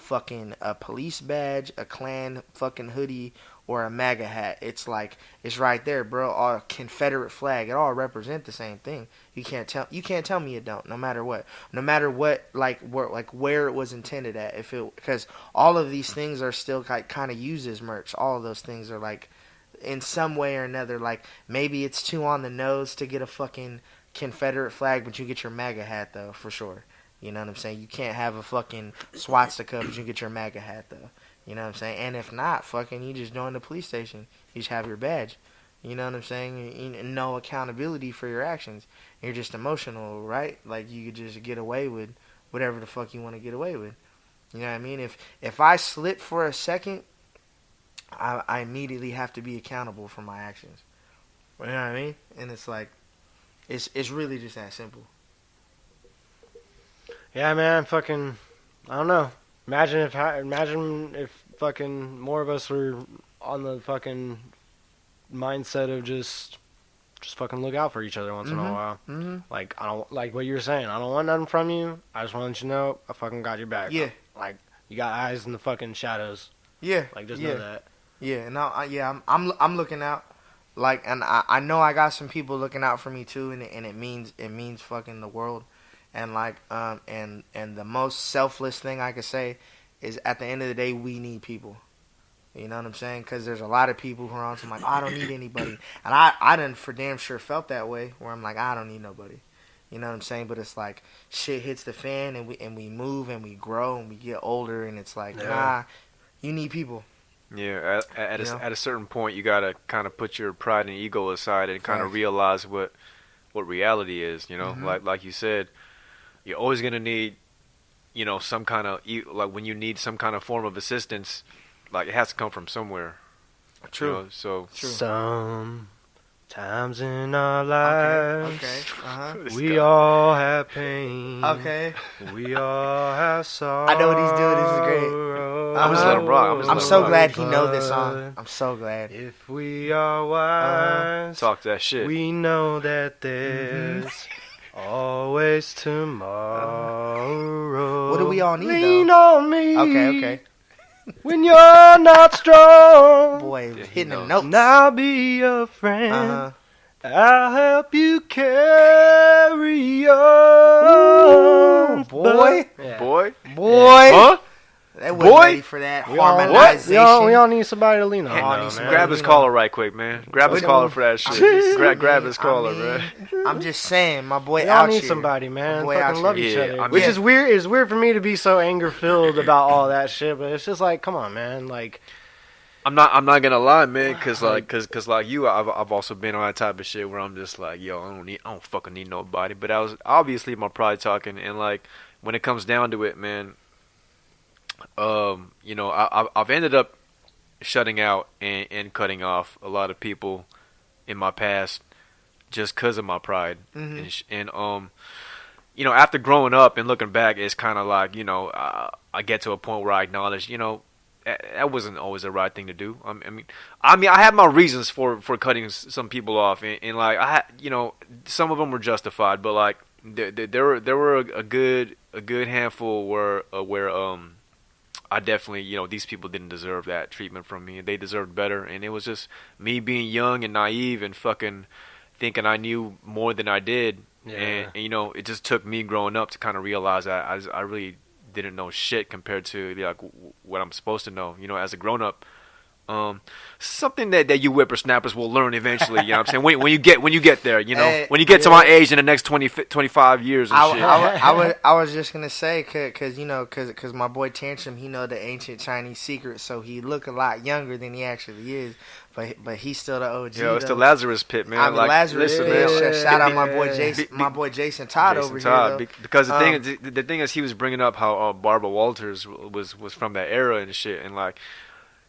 police badge, a Klan fucking hoodie, or a MAGA hat, it's like it's right there, bro. Or Confederate flag, it all represent the same thing. You can't tell me it don't. No matter what, like where it was intended at. Because all of these things are still kind of used as merch. All of those things are like, in some way or another, like maybe it's too on the nose to get a fucking Confederate flag, but you get your MAGA hat though, for sure. You know what I'm saying? You can't have a fucking swastika, but you get your MAGA hat though. You know what I'm saying? And if not, fucking you just join the police station. You just have your badge. You know what I'm saying? No accountability for your actions. You're just emotional, right? Like you could just get away with whatever the fuck you want to get away with. You know what I mean? If I slip for a second, I immediately have to be accountable for my actions. You know what I mean? And it's like, it's really just that simple. Yeah, man, fucking, I don't know. Imagine if fucking more of us were on the fucking mindset of just fucking look out for each other once in a while. Mm-hmm. Like, I don't, like what you were saying, I don't want nothing from you. I just want to let you know I fucking got your back. Yeah. Like, you got eyes in the fucking shadows. Yeah. Like, just know that. Yeah, and I'm looking out, like, and I know I got some people looking out for me too, and it means fucking the world, and like and the most selfless thing I could say is at the end of the day we need people, you know what I'm saying? Because there's a lot of people who are on some like, oh, I don't need anybody, and I done for damn sure felt that way where I'm like, I don't need nobody, you know what I'm saying? But it's like shit hits the fan and we move and we grow and we get older and it's like, nah, you need people. Yeah, at a certain point, you gotta kind of put your pride and ego aside and kind of realize what reality is. You know, like you said, you're always gonna need, you know, some kind of like when you need some kind of form of assistance, like it has to come from somewhere. True. You know, so Sometimes in our lives, Okay. we all have pain. Okay. We all have sorrow. I know what he's doing. This is great. I'm just letting him rock. I'm so glad he knows this song. I'm so glad. If we are wise, talk that shit. we know that there's always tomorrow. What do we all need, Lean though? on me. Okay. When you're not strong, Boy, Yeah, hitting the knows. notes. and I'll be your friend. Uh-huh. I'll help you carry on. Ooh, boy. Boy. Boy. Huh? They wasn't Boy. ready for that We all, harmonization. we all need somebody to lean on. We all though, need some man. Grab his collar right quick, man. Grab his collar for that shit. Grab his collar, man. I'm just saying, my boy We all out need here. somebody, man. My boy out Fucking love here. each Yeah, other. I mean- Which is weird. It's weird for me to be so anger filled about all that shit, but it's just like, come on, man. Like, I'm not gonna lie, man, cause like you, I've also been on that type of shit where I'm just like, yo, I don't fucking need nobody. But I was obviously my pride talking, and like when it comes down to it, man, you know, I've ended up shutting out and cutting off a lot of people in my past just cause of my pride, and you know, after growing up and looking back, it's kind of like, you know, I get to a point where I acknowledge, you know, that wasn't always the right thing to do. I mean, I had my reasons for cutting some people off, and like you know, some of them were justified, but like there were a good handful where I definitely, you know, these people didn't deserve that treatment from me. They deserved better, and it was just me being young and naive and fucking thinking I knew more than I did, and you know, it just took me growing up to kind of realize that I really didn't know shit compared to like what I'm supposed to know, you know, as a grown up. Something that you whippersnappers will learn eventually, you know what I'm saying? When you get there, you know, when you get to my age in the next 25 years and shit. I was just gonna say, cause you know, cause my boy Tantrum, he know the ancient Chinese secret, so he look a lot younger than he actually is, but he's still the OG. Yo, it's the Lazarus pit, man. I'm like, Lazarus listen, pit. man. Shout out my boy Jason Todd over here. Though. Because the thing is, he was bringing up how Barbara Walters was from that era and shit, and like.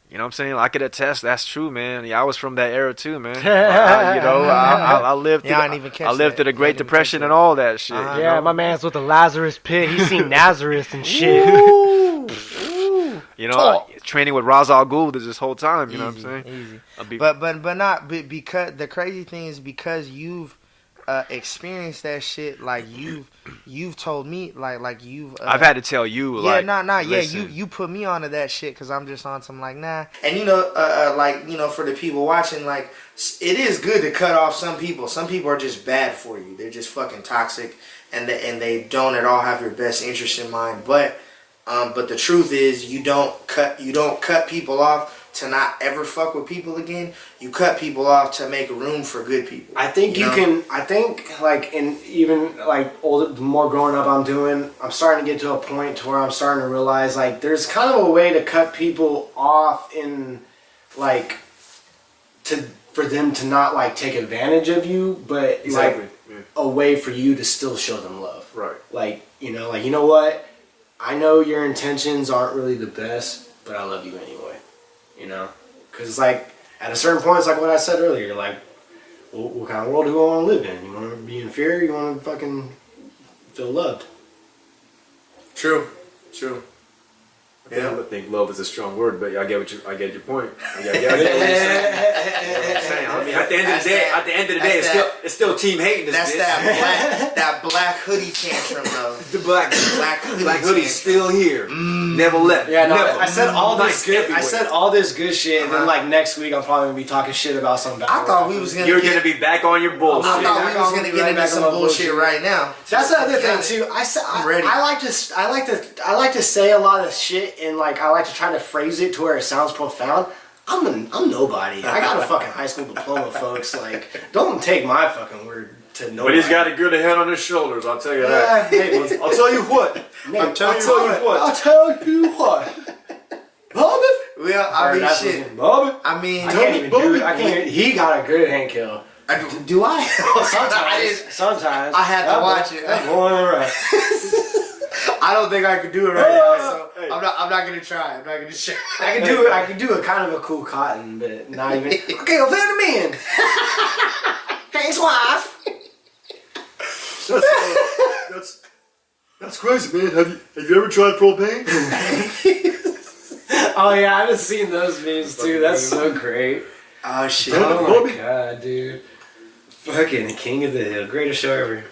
You know what I'm saying? I could attest. That's true, man. Yeah, I was from that era too, man. I lived. I lived through the Great Depression and all that shit. Yeah, my man's with the Lazarus pit. He's seen Nazareth and shit. Ooh. You know, training with Ra's al Ghul this whole time. You know what I'm saying? Easy. But not because the crazy thing is because you've experienced that shit. Like you've told me like you've. I've had to tell you. Yeah, like, you put me onto that shit because I'm just on some like nah. And like for the people watching, like it is good to cut off some people. Some people are just bad for you. They're just fucking toxic, and they don't at all have your best interest in mind. But the truth is, you don't cut people off to not ever fuck with people again. You cut people off to make room for good people. I think you can. I think like in even like older, the more growing up I'm starting to get to a point to where I'm starting to realize like there's kind of a way to cut people off in like for them to not like take advantage of you, but exactly like a way for you to still show them love. Right. Like you know what? I know your intentions aren't really the best, but I love you anyway. You know, because like at a certain point, it's like what I said earlier. You're like, well, what kind of world do you want to live in? You want to be in fear? You want to fucking feel loved? True. Yeah, I think love is a strong word, but I get your point. I get what you're saying. I mean, at the end of the day, it's still team hating. That's that black hoodie tantrum though. The black hoodie's still here. Never left. Yeah, no, never. I said all this good. Everywhere. I said all this good shit, and then like next week, I'm probably gonna be talking shit about some bad. I thought we was gonna. You're gonna be back on your bullshit. I thought we was gonna get into some bullshit right now. That's the other thing too. I'm ready. I like to say a lot of shit, and like I like to try to phrase it to where it sounds profound. I'm nobody. I got a fucking high school diploma, folks. Like, don't take my fucking word to nobody. But he's got a good head on his shoulders. I'll tell you that. Hey, I'll tell you what. I'll tell you what. Bobby. Well, I mean, shit. Bobby. I mean, I can't even do it. I can't. He got a good hand kill. Do I? Sometimes. I had to watch it. I don't think I could do it right now, so I'm not gonna try. I'm not gonna try. I can do a kind of a cool cotton, but not even. Okay, well, then the man. Thanks, wife. That's crazy, man. Have you ever tried propane? Oh yeah, I haven't seen those memes too. That's so great. Oh shit! Oh my god, dude. Fucking King of the Hill, greatest show ever.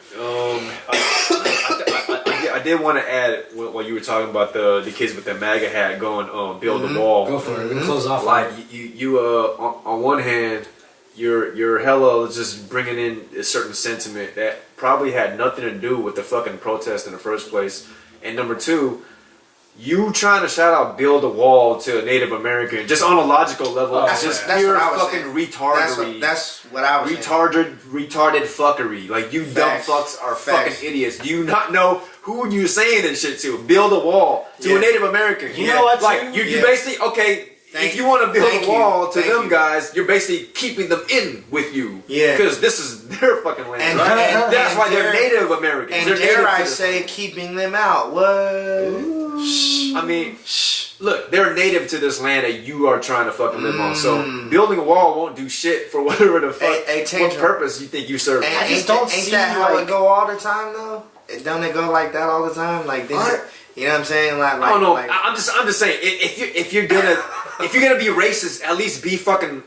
I did want to add while you were talking about the kids with the MAGA hat going build the wall. Go for it. We're gonna close off. Like you on one hand, you're hella just bringing in a certain sentiment that probably had nothing to do with the fucking protest in the first place, and number two, you trying to shout out build a wall to a Native American just on a logical level. That's just pure fucking retardery. That's what I was retarded fuckery. Like you dumb fucks are fucking idiots. Do you not know who you saying this shit to? Build a wall to a Native American. You know what? Like you basically if you want to build a wall to them guys, you're basically keeping them in with you. Yeah. Because this is their fucking land. And that's why they're Native Americans. And dare I say, keeping them out. What? I mean, look, they're native to this land that you are trying to fucking live on. So building a wall won't do shit for whatever the fuck, what purpose you think you serve. I just don't see that how it go all the time though. Don't it go like that all the time? Like then, you know what I'm saying? Like I don't know. I'm just saying if you're gonna be racist, at least be fucking.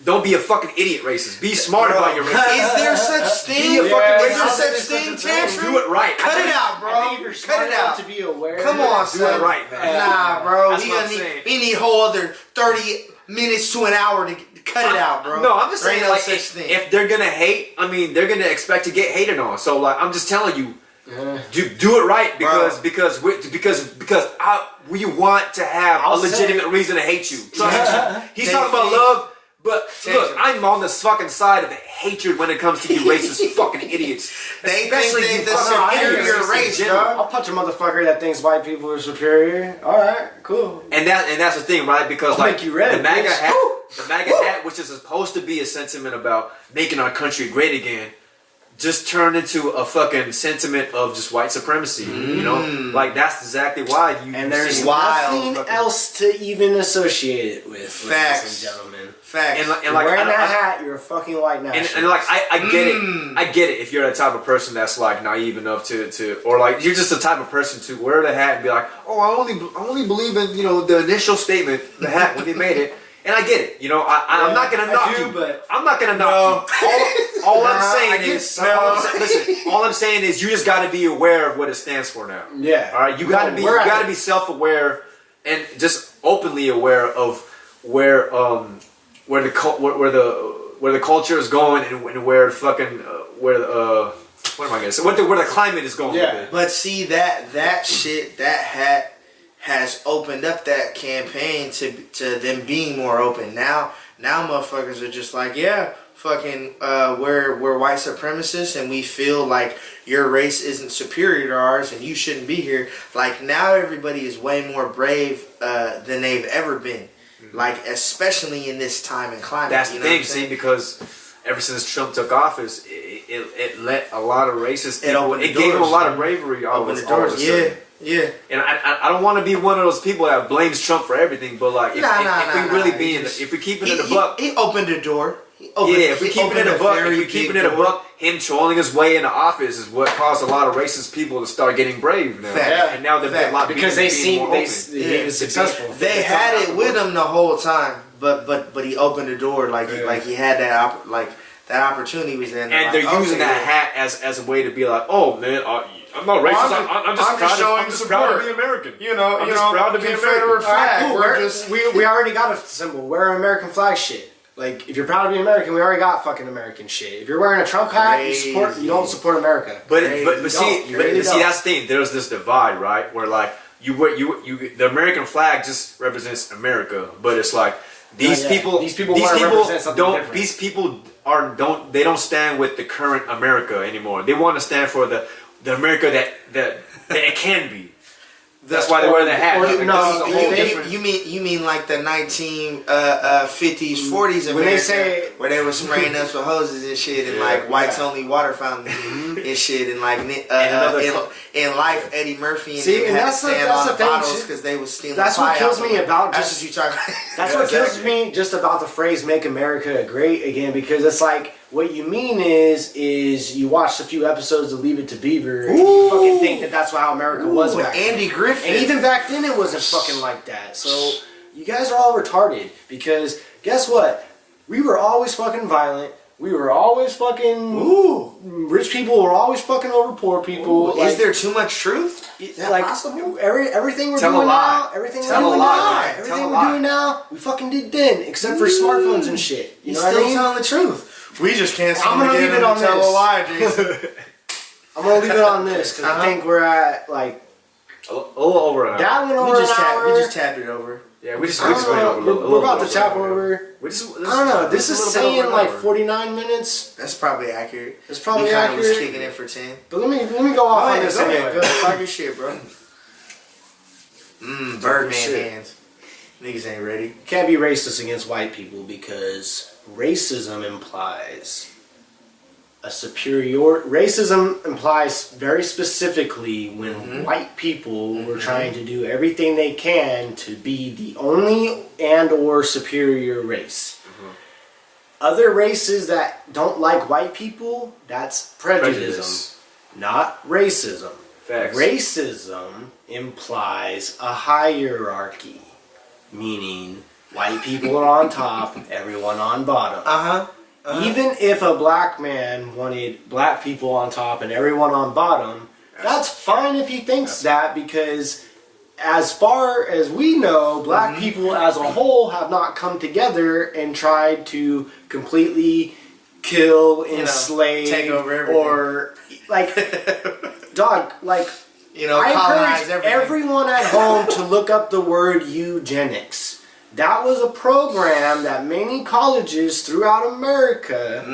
Don't be a fucking idiot racist. Be smart about your racism. Is there such thing? Is there such thing, Tantrum? Do it right. Cut it out, bro. Cut it out. To be aware. Come on, son. Do it right, man. Nah, bro. That's what I'm saying. We need a whole other 30 minutes to an hour to cut it out, bro. No, I'm just saying, like, if they're gonna hate, I mean, they're gonna expect to get hated on. So, like, I'm just telling you, do it right because we want to have a legitimate reason to hate you. Trust me. He's talking about love. But look, I'm on this fucking side of the hatred when it comes to you racist fucking idiots. They think they're the superior race, bro. I'll punch a motherfucker that thinks white people are superior. All right, cool. And that's the thing, right? Because like the MAGA hat, which is supposed to be a sentiment about making our country great again, just turned into a fucking sentiment of just white supremacy. You know, like that's exactly why you. And there's nothing else to even associate it with, ladies and gentlemen. Facts. And like wearing that hat, you're a fucking white nationalist. and like I get it. I get it if you're the type of person that's like naive enough to or like you're just the type of person to wear the hat and be like, oh, I only believe in the initial statement, the hat when they made it. And I get it. I'm not gonna knock you. But I'm not gonna knock you. All I'm saying is, listen. All I'm saying is, you just got to be aware of what it stands for now. Yeah. All right. You got to be self-aware and just openly aware of where the culture is going and where fucking what am I gonna say? Where the climate is going. Yeah. With it. But see that hat has opened up that campaign to them being more open. Now motherfuckers are just like, yeah, fucking we're white supremacists and we feel like your race isn't superior to ours and you shouldn't be here. Like now everybody is way more brave than they've ever been. Like especially in this time and climate. That's the thing, see, because ever since Trump took office, it let a lot of racist people. It gave him a lot of bravery. Opened the doors. Yeah. And I don't want to be one of those people that blames Trump for everything, but like if we keep it in the buck, he opened the door. If we keep it in a buck, him trolling his way into office is what caused a lot of racist people to start getting brave now. Fact. And now they're a lot because they being more open. he was successful. They had it with him the whole time, but he opened the door like he had that that opportunity was there. And they're using that hat as a way to be like, oh man, I'm not racist. I'm just proud to be American. I'm just proud to be American. Flag. We already got a symbol. Wear American flag shit. Like, if you're proud to be American, we already got fucking American shit. If you're wearing a Trump hat, you don't support America. But see, that's the thing. There's this divide, right? Where like the American flag just represents America, but it's like these people don't stand with the current America anymore. They want to stand for the America that it can be. That's why they wear the hat. You mean like the 1950s, 40s America, where they were spraying us with hoses and shit, and like whites only water fountains and shit, and like in life Eddie Murphy and had to stand on the bottles because they was stealing. That's what kills me about. That's what you talking about. That's what kills me just about the phrase "Make America Great Again," because it's like. What you mean is you watched a few episodes of Leave It to Beaver and you fucking think that's how America was back then. Andy Griffith. And even back then it wasn't fucking like that. So you guys are all retarded because guess what? We were always fucking violent. We were always fucking... Rich people were always fucking over poor people. Like, is there too much truth? Is that possible? Everything we're doing now, everything we're doing now, we fucking did then, except for smartphones and shit. You know what I mean? Telling the truth. We just can't seem to leave it on tell a lie, Jason. I'm gonna leave it on this because I think we're at like a little over an hour. That went over an hour. We just tapped it over. Yeah, we just went over. We're about to tap over. I don't know. This is saying like 49 minutes. That's probably accurate. It's probably accurate. Was kicking in for 10. But let me go off on this anyway. Go ahead, talk your shit, bro. Birdman hands. Niggas ain't ready. Can't be racist against white people because racism implies racism implies very specifically when white people were trying to do everything they can to be the only and or superior race. Other races that don't like white people, that's prejudice. Not racism. Facts. Racism implies a hierarchy, meaning white people are on top, everyone on bottom. Even if a black man wanted black people on top and everyone on bottom, that's fine if he thinks that, because as far as we know, black people as a whole have not come together and tried to completely kill, enslave, take over everything. Or like, dog, like, I encourage everyone at home to look up the word eugenics. That was a program that many colleges throughout America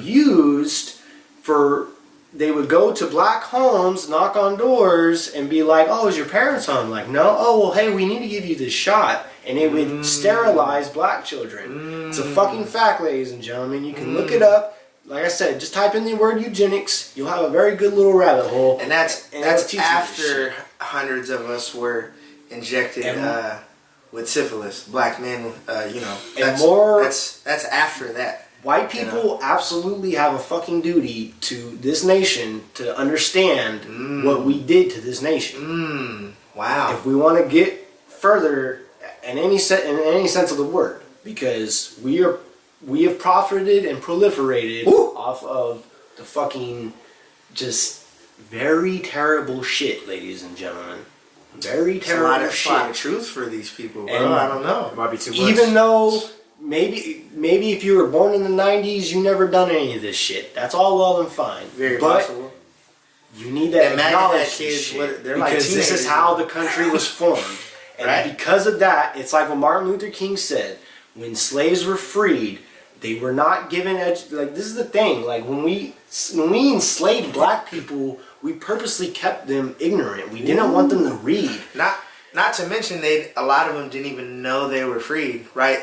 used for. They would go to black homes, knock on doors, and be like, "Oh, is your parents home?" Like, no. Oh, well, hey, we need to give you this shot, and it would sterilize black children. It's a fucking fact, ladies and gentlemen. You can look it up. Like I said, just type in the word eugenics. You'll have a very good little rabbit hole. And that's after hundreds of us were injected with syphilis. Black men, you know, And more- that's after that. White people absolutely have a fucking duty to this nation to understand what we did to this nation. Wow. If we want to get further in any sense of the word, because we have profited and proliferated off of the fucking just very terrible shit, ladies and gentlemen. Very It's a lot terrible of shit. truth for these people, bro. And I don't know. It might be too much. Even though maybe if you were born in the 90s, you never done any of this shit. That's all well and fine. Very but possible. you need to And MAGA acknowledge had this kids, shit they're like because this is teenagers. how the country was formed. And Right. because of that, it's like what Martin Luther King said: when slaves were freed, they were not given like this is the thing. Like when we enslaved black people, we purposely kept them ignorant. We didn't want them to read. Not to mention a lot of them didn't even know they were freed, right?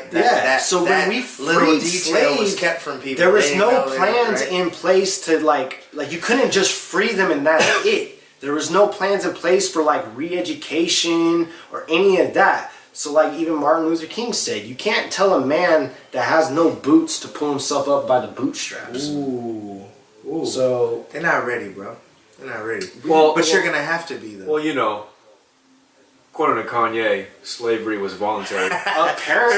So when we little freed detail was slaves, kept from people. there was They no didn't know they were, plans right? in place to like you couldn't just free them and that's it. There was no plans in place for like re-education or any of that. So like even Martin Luther King said, you can't tell a man that has no boots to pull himself up by the bootstraps. Ooh. So They're not ready, bro. They're not ready. Well, but you're gonna have to be though. Well, you know, according to Kanye, slavery was voluntary. apparently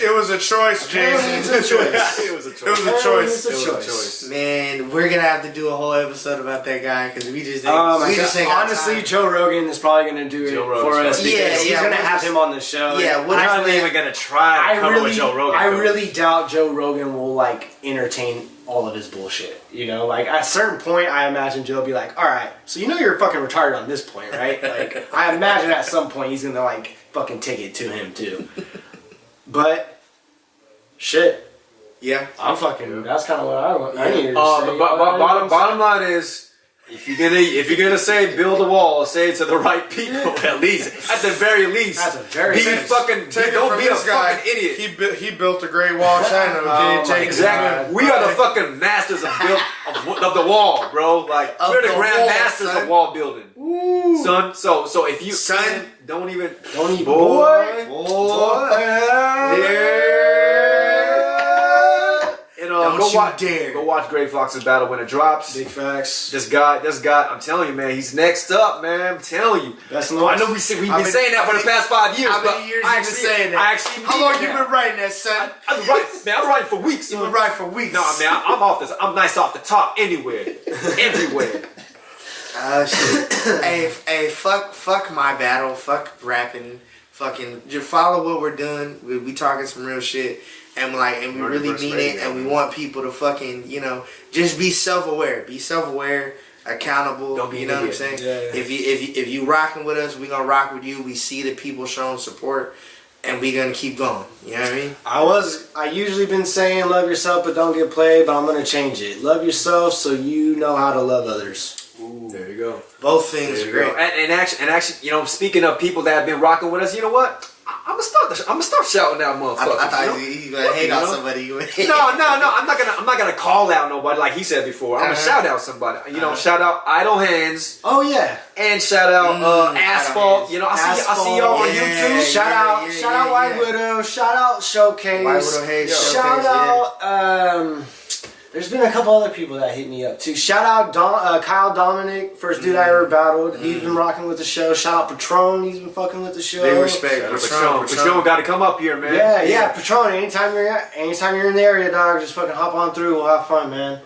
It was a choice, apparently Jason. it's a choice. It was a choice. It was a Apparently choice. it's a It was a choice. choice. Man, we're gonna have to do a whole episode about that guy because we just ain't, Oh my we God. just ain't got Honestly, time. Joe Rogan is probably going to do it Joe for Rogan's us probably- because Yeah, he's yeah, going to we'll have just- him on the show. Yeah, And we'll I'm just not let- even gonna try to cover what Joe Rogan. I does. really doubt Joe Rogan will like entertain all of his bullshit. You know, like at a certain point, I imagine Joe will be like, "All right, so you know you're fucking retarded on this point, right?" Like, I imagine at some point he's gonna like fucking take it to him too. But shit, Yeah. I'm fucking. That's kind of what I want. I need to say. The bottom line is, if you're gonna say build a wall, say it to the right people at least. At the very least, That's a very be nice- fucking. Take it Don't from be a this guy. fucking idiot. He built the Great Wall of China. Okay, Oh my take Exactly. We are the fucking masters of the wall, bro. Like Of we're the the grandmasters wall, son. of wall building, son. So if you Son. don't even boy. and Don't go you watch dare. go watch Gray Fox's battle when it drops. Big facts. This guy, I'm telling you, man, he's next up, man. I'm telling you. That's I know we've been saying that for the past 5 years, How but many years I you been actually, saying that? I actually How mean long it you now. been writing that, son? I've been writing, man. I've been writing for weeks. You've been writing for weeks. No, man, I'm off this. I'm nice off the top anywhere, everywhere. Shit. hey, fuck my battle. Fuck rapping. Fucking just follow what we're doing. We talking some real shit, and we really mean it, and we want people to fucking just be self-aware. Be self-aware, accountable. Don't be you an know what I'm idiot. saying? Yeah. If you rocking with us, we gonna rock with you. We see the people showing support, and we gonna keep going. You know what I mean? I usually been saying love yourself but don't get played, but I'm gonna change it. Love yourself so you know how to love others. There you go. Both things There are you great. go. And actually, speaking of people that have been rocking with us, you know what? I'm gonna start shouting out motherfuckers. I thought you know? you gonna hate on somebody. No. I'm not gonna call out nobody like he said before. I'm gonna shout out somebody. Shout out Idle Hands Oh yeah. and shout out Idle Asphalt. Hands. I see y'all on Yeah, YouTube. Shout out White Widow. Shout out Showcase. White Widow Hayes Shout Showcase, out. There's been a couple other people that hit me up too. Shout out Kyle Dominic, first dude I ever battled. He's been rocking with the show. Shout out Patron. He's been fucking with the show. Big respect. Patron got to come up here, man. Yeah, Patron. Anytime you're in the area, dog, just fucking hop on through. We'll have fun, man.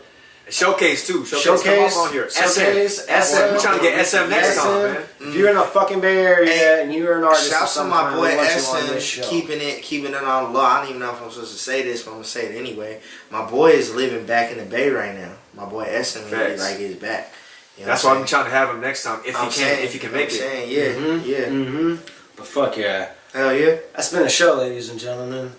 Showcase too. Showcase come up on here. Showcase, SM. We're trying to get SM next time, man. If you're in the fucking Bay Area Hey, and you're an artist, Shouts to my boy on SM, this show. keeping it on low. I don't even know if I'm supposed to say this, but I'm gonna say it anyway. My boy is living back in the Bay right now. My boy SM Facts. is back. You know That's what why I'm trying to have him next time if he can make it. Yeah. But fuck yeah. Hell yeah. That's been a show, ladies and gentlemen.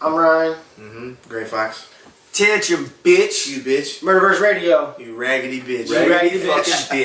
I'm Ryne. Gray Fox. Tantrum, bitch. You bitch. Murderverseradio. You raggedy bitch. Raggedy bitch. fucking bitch.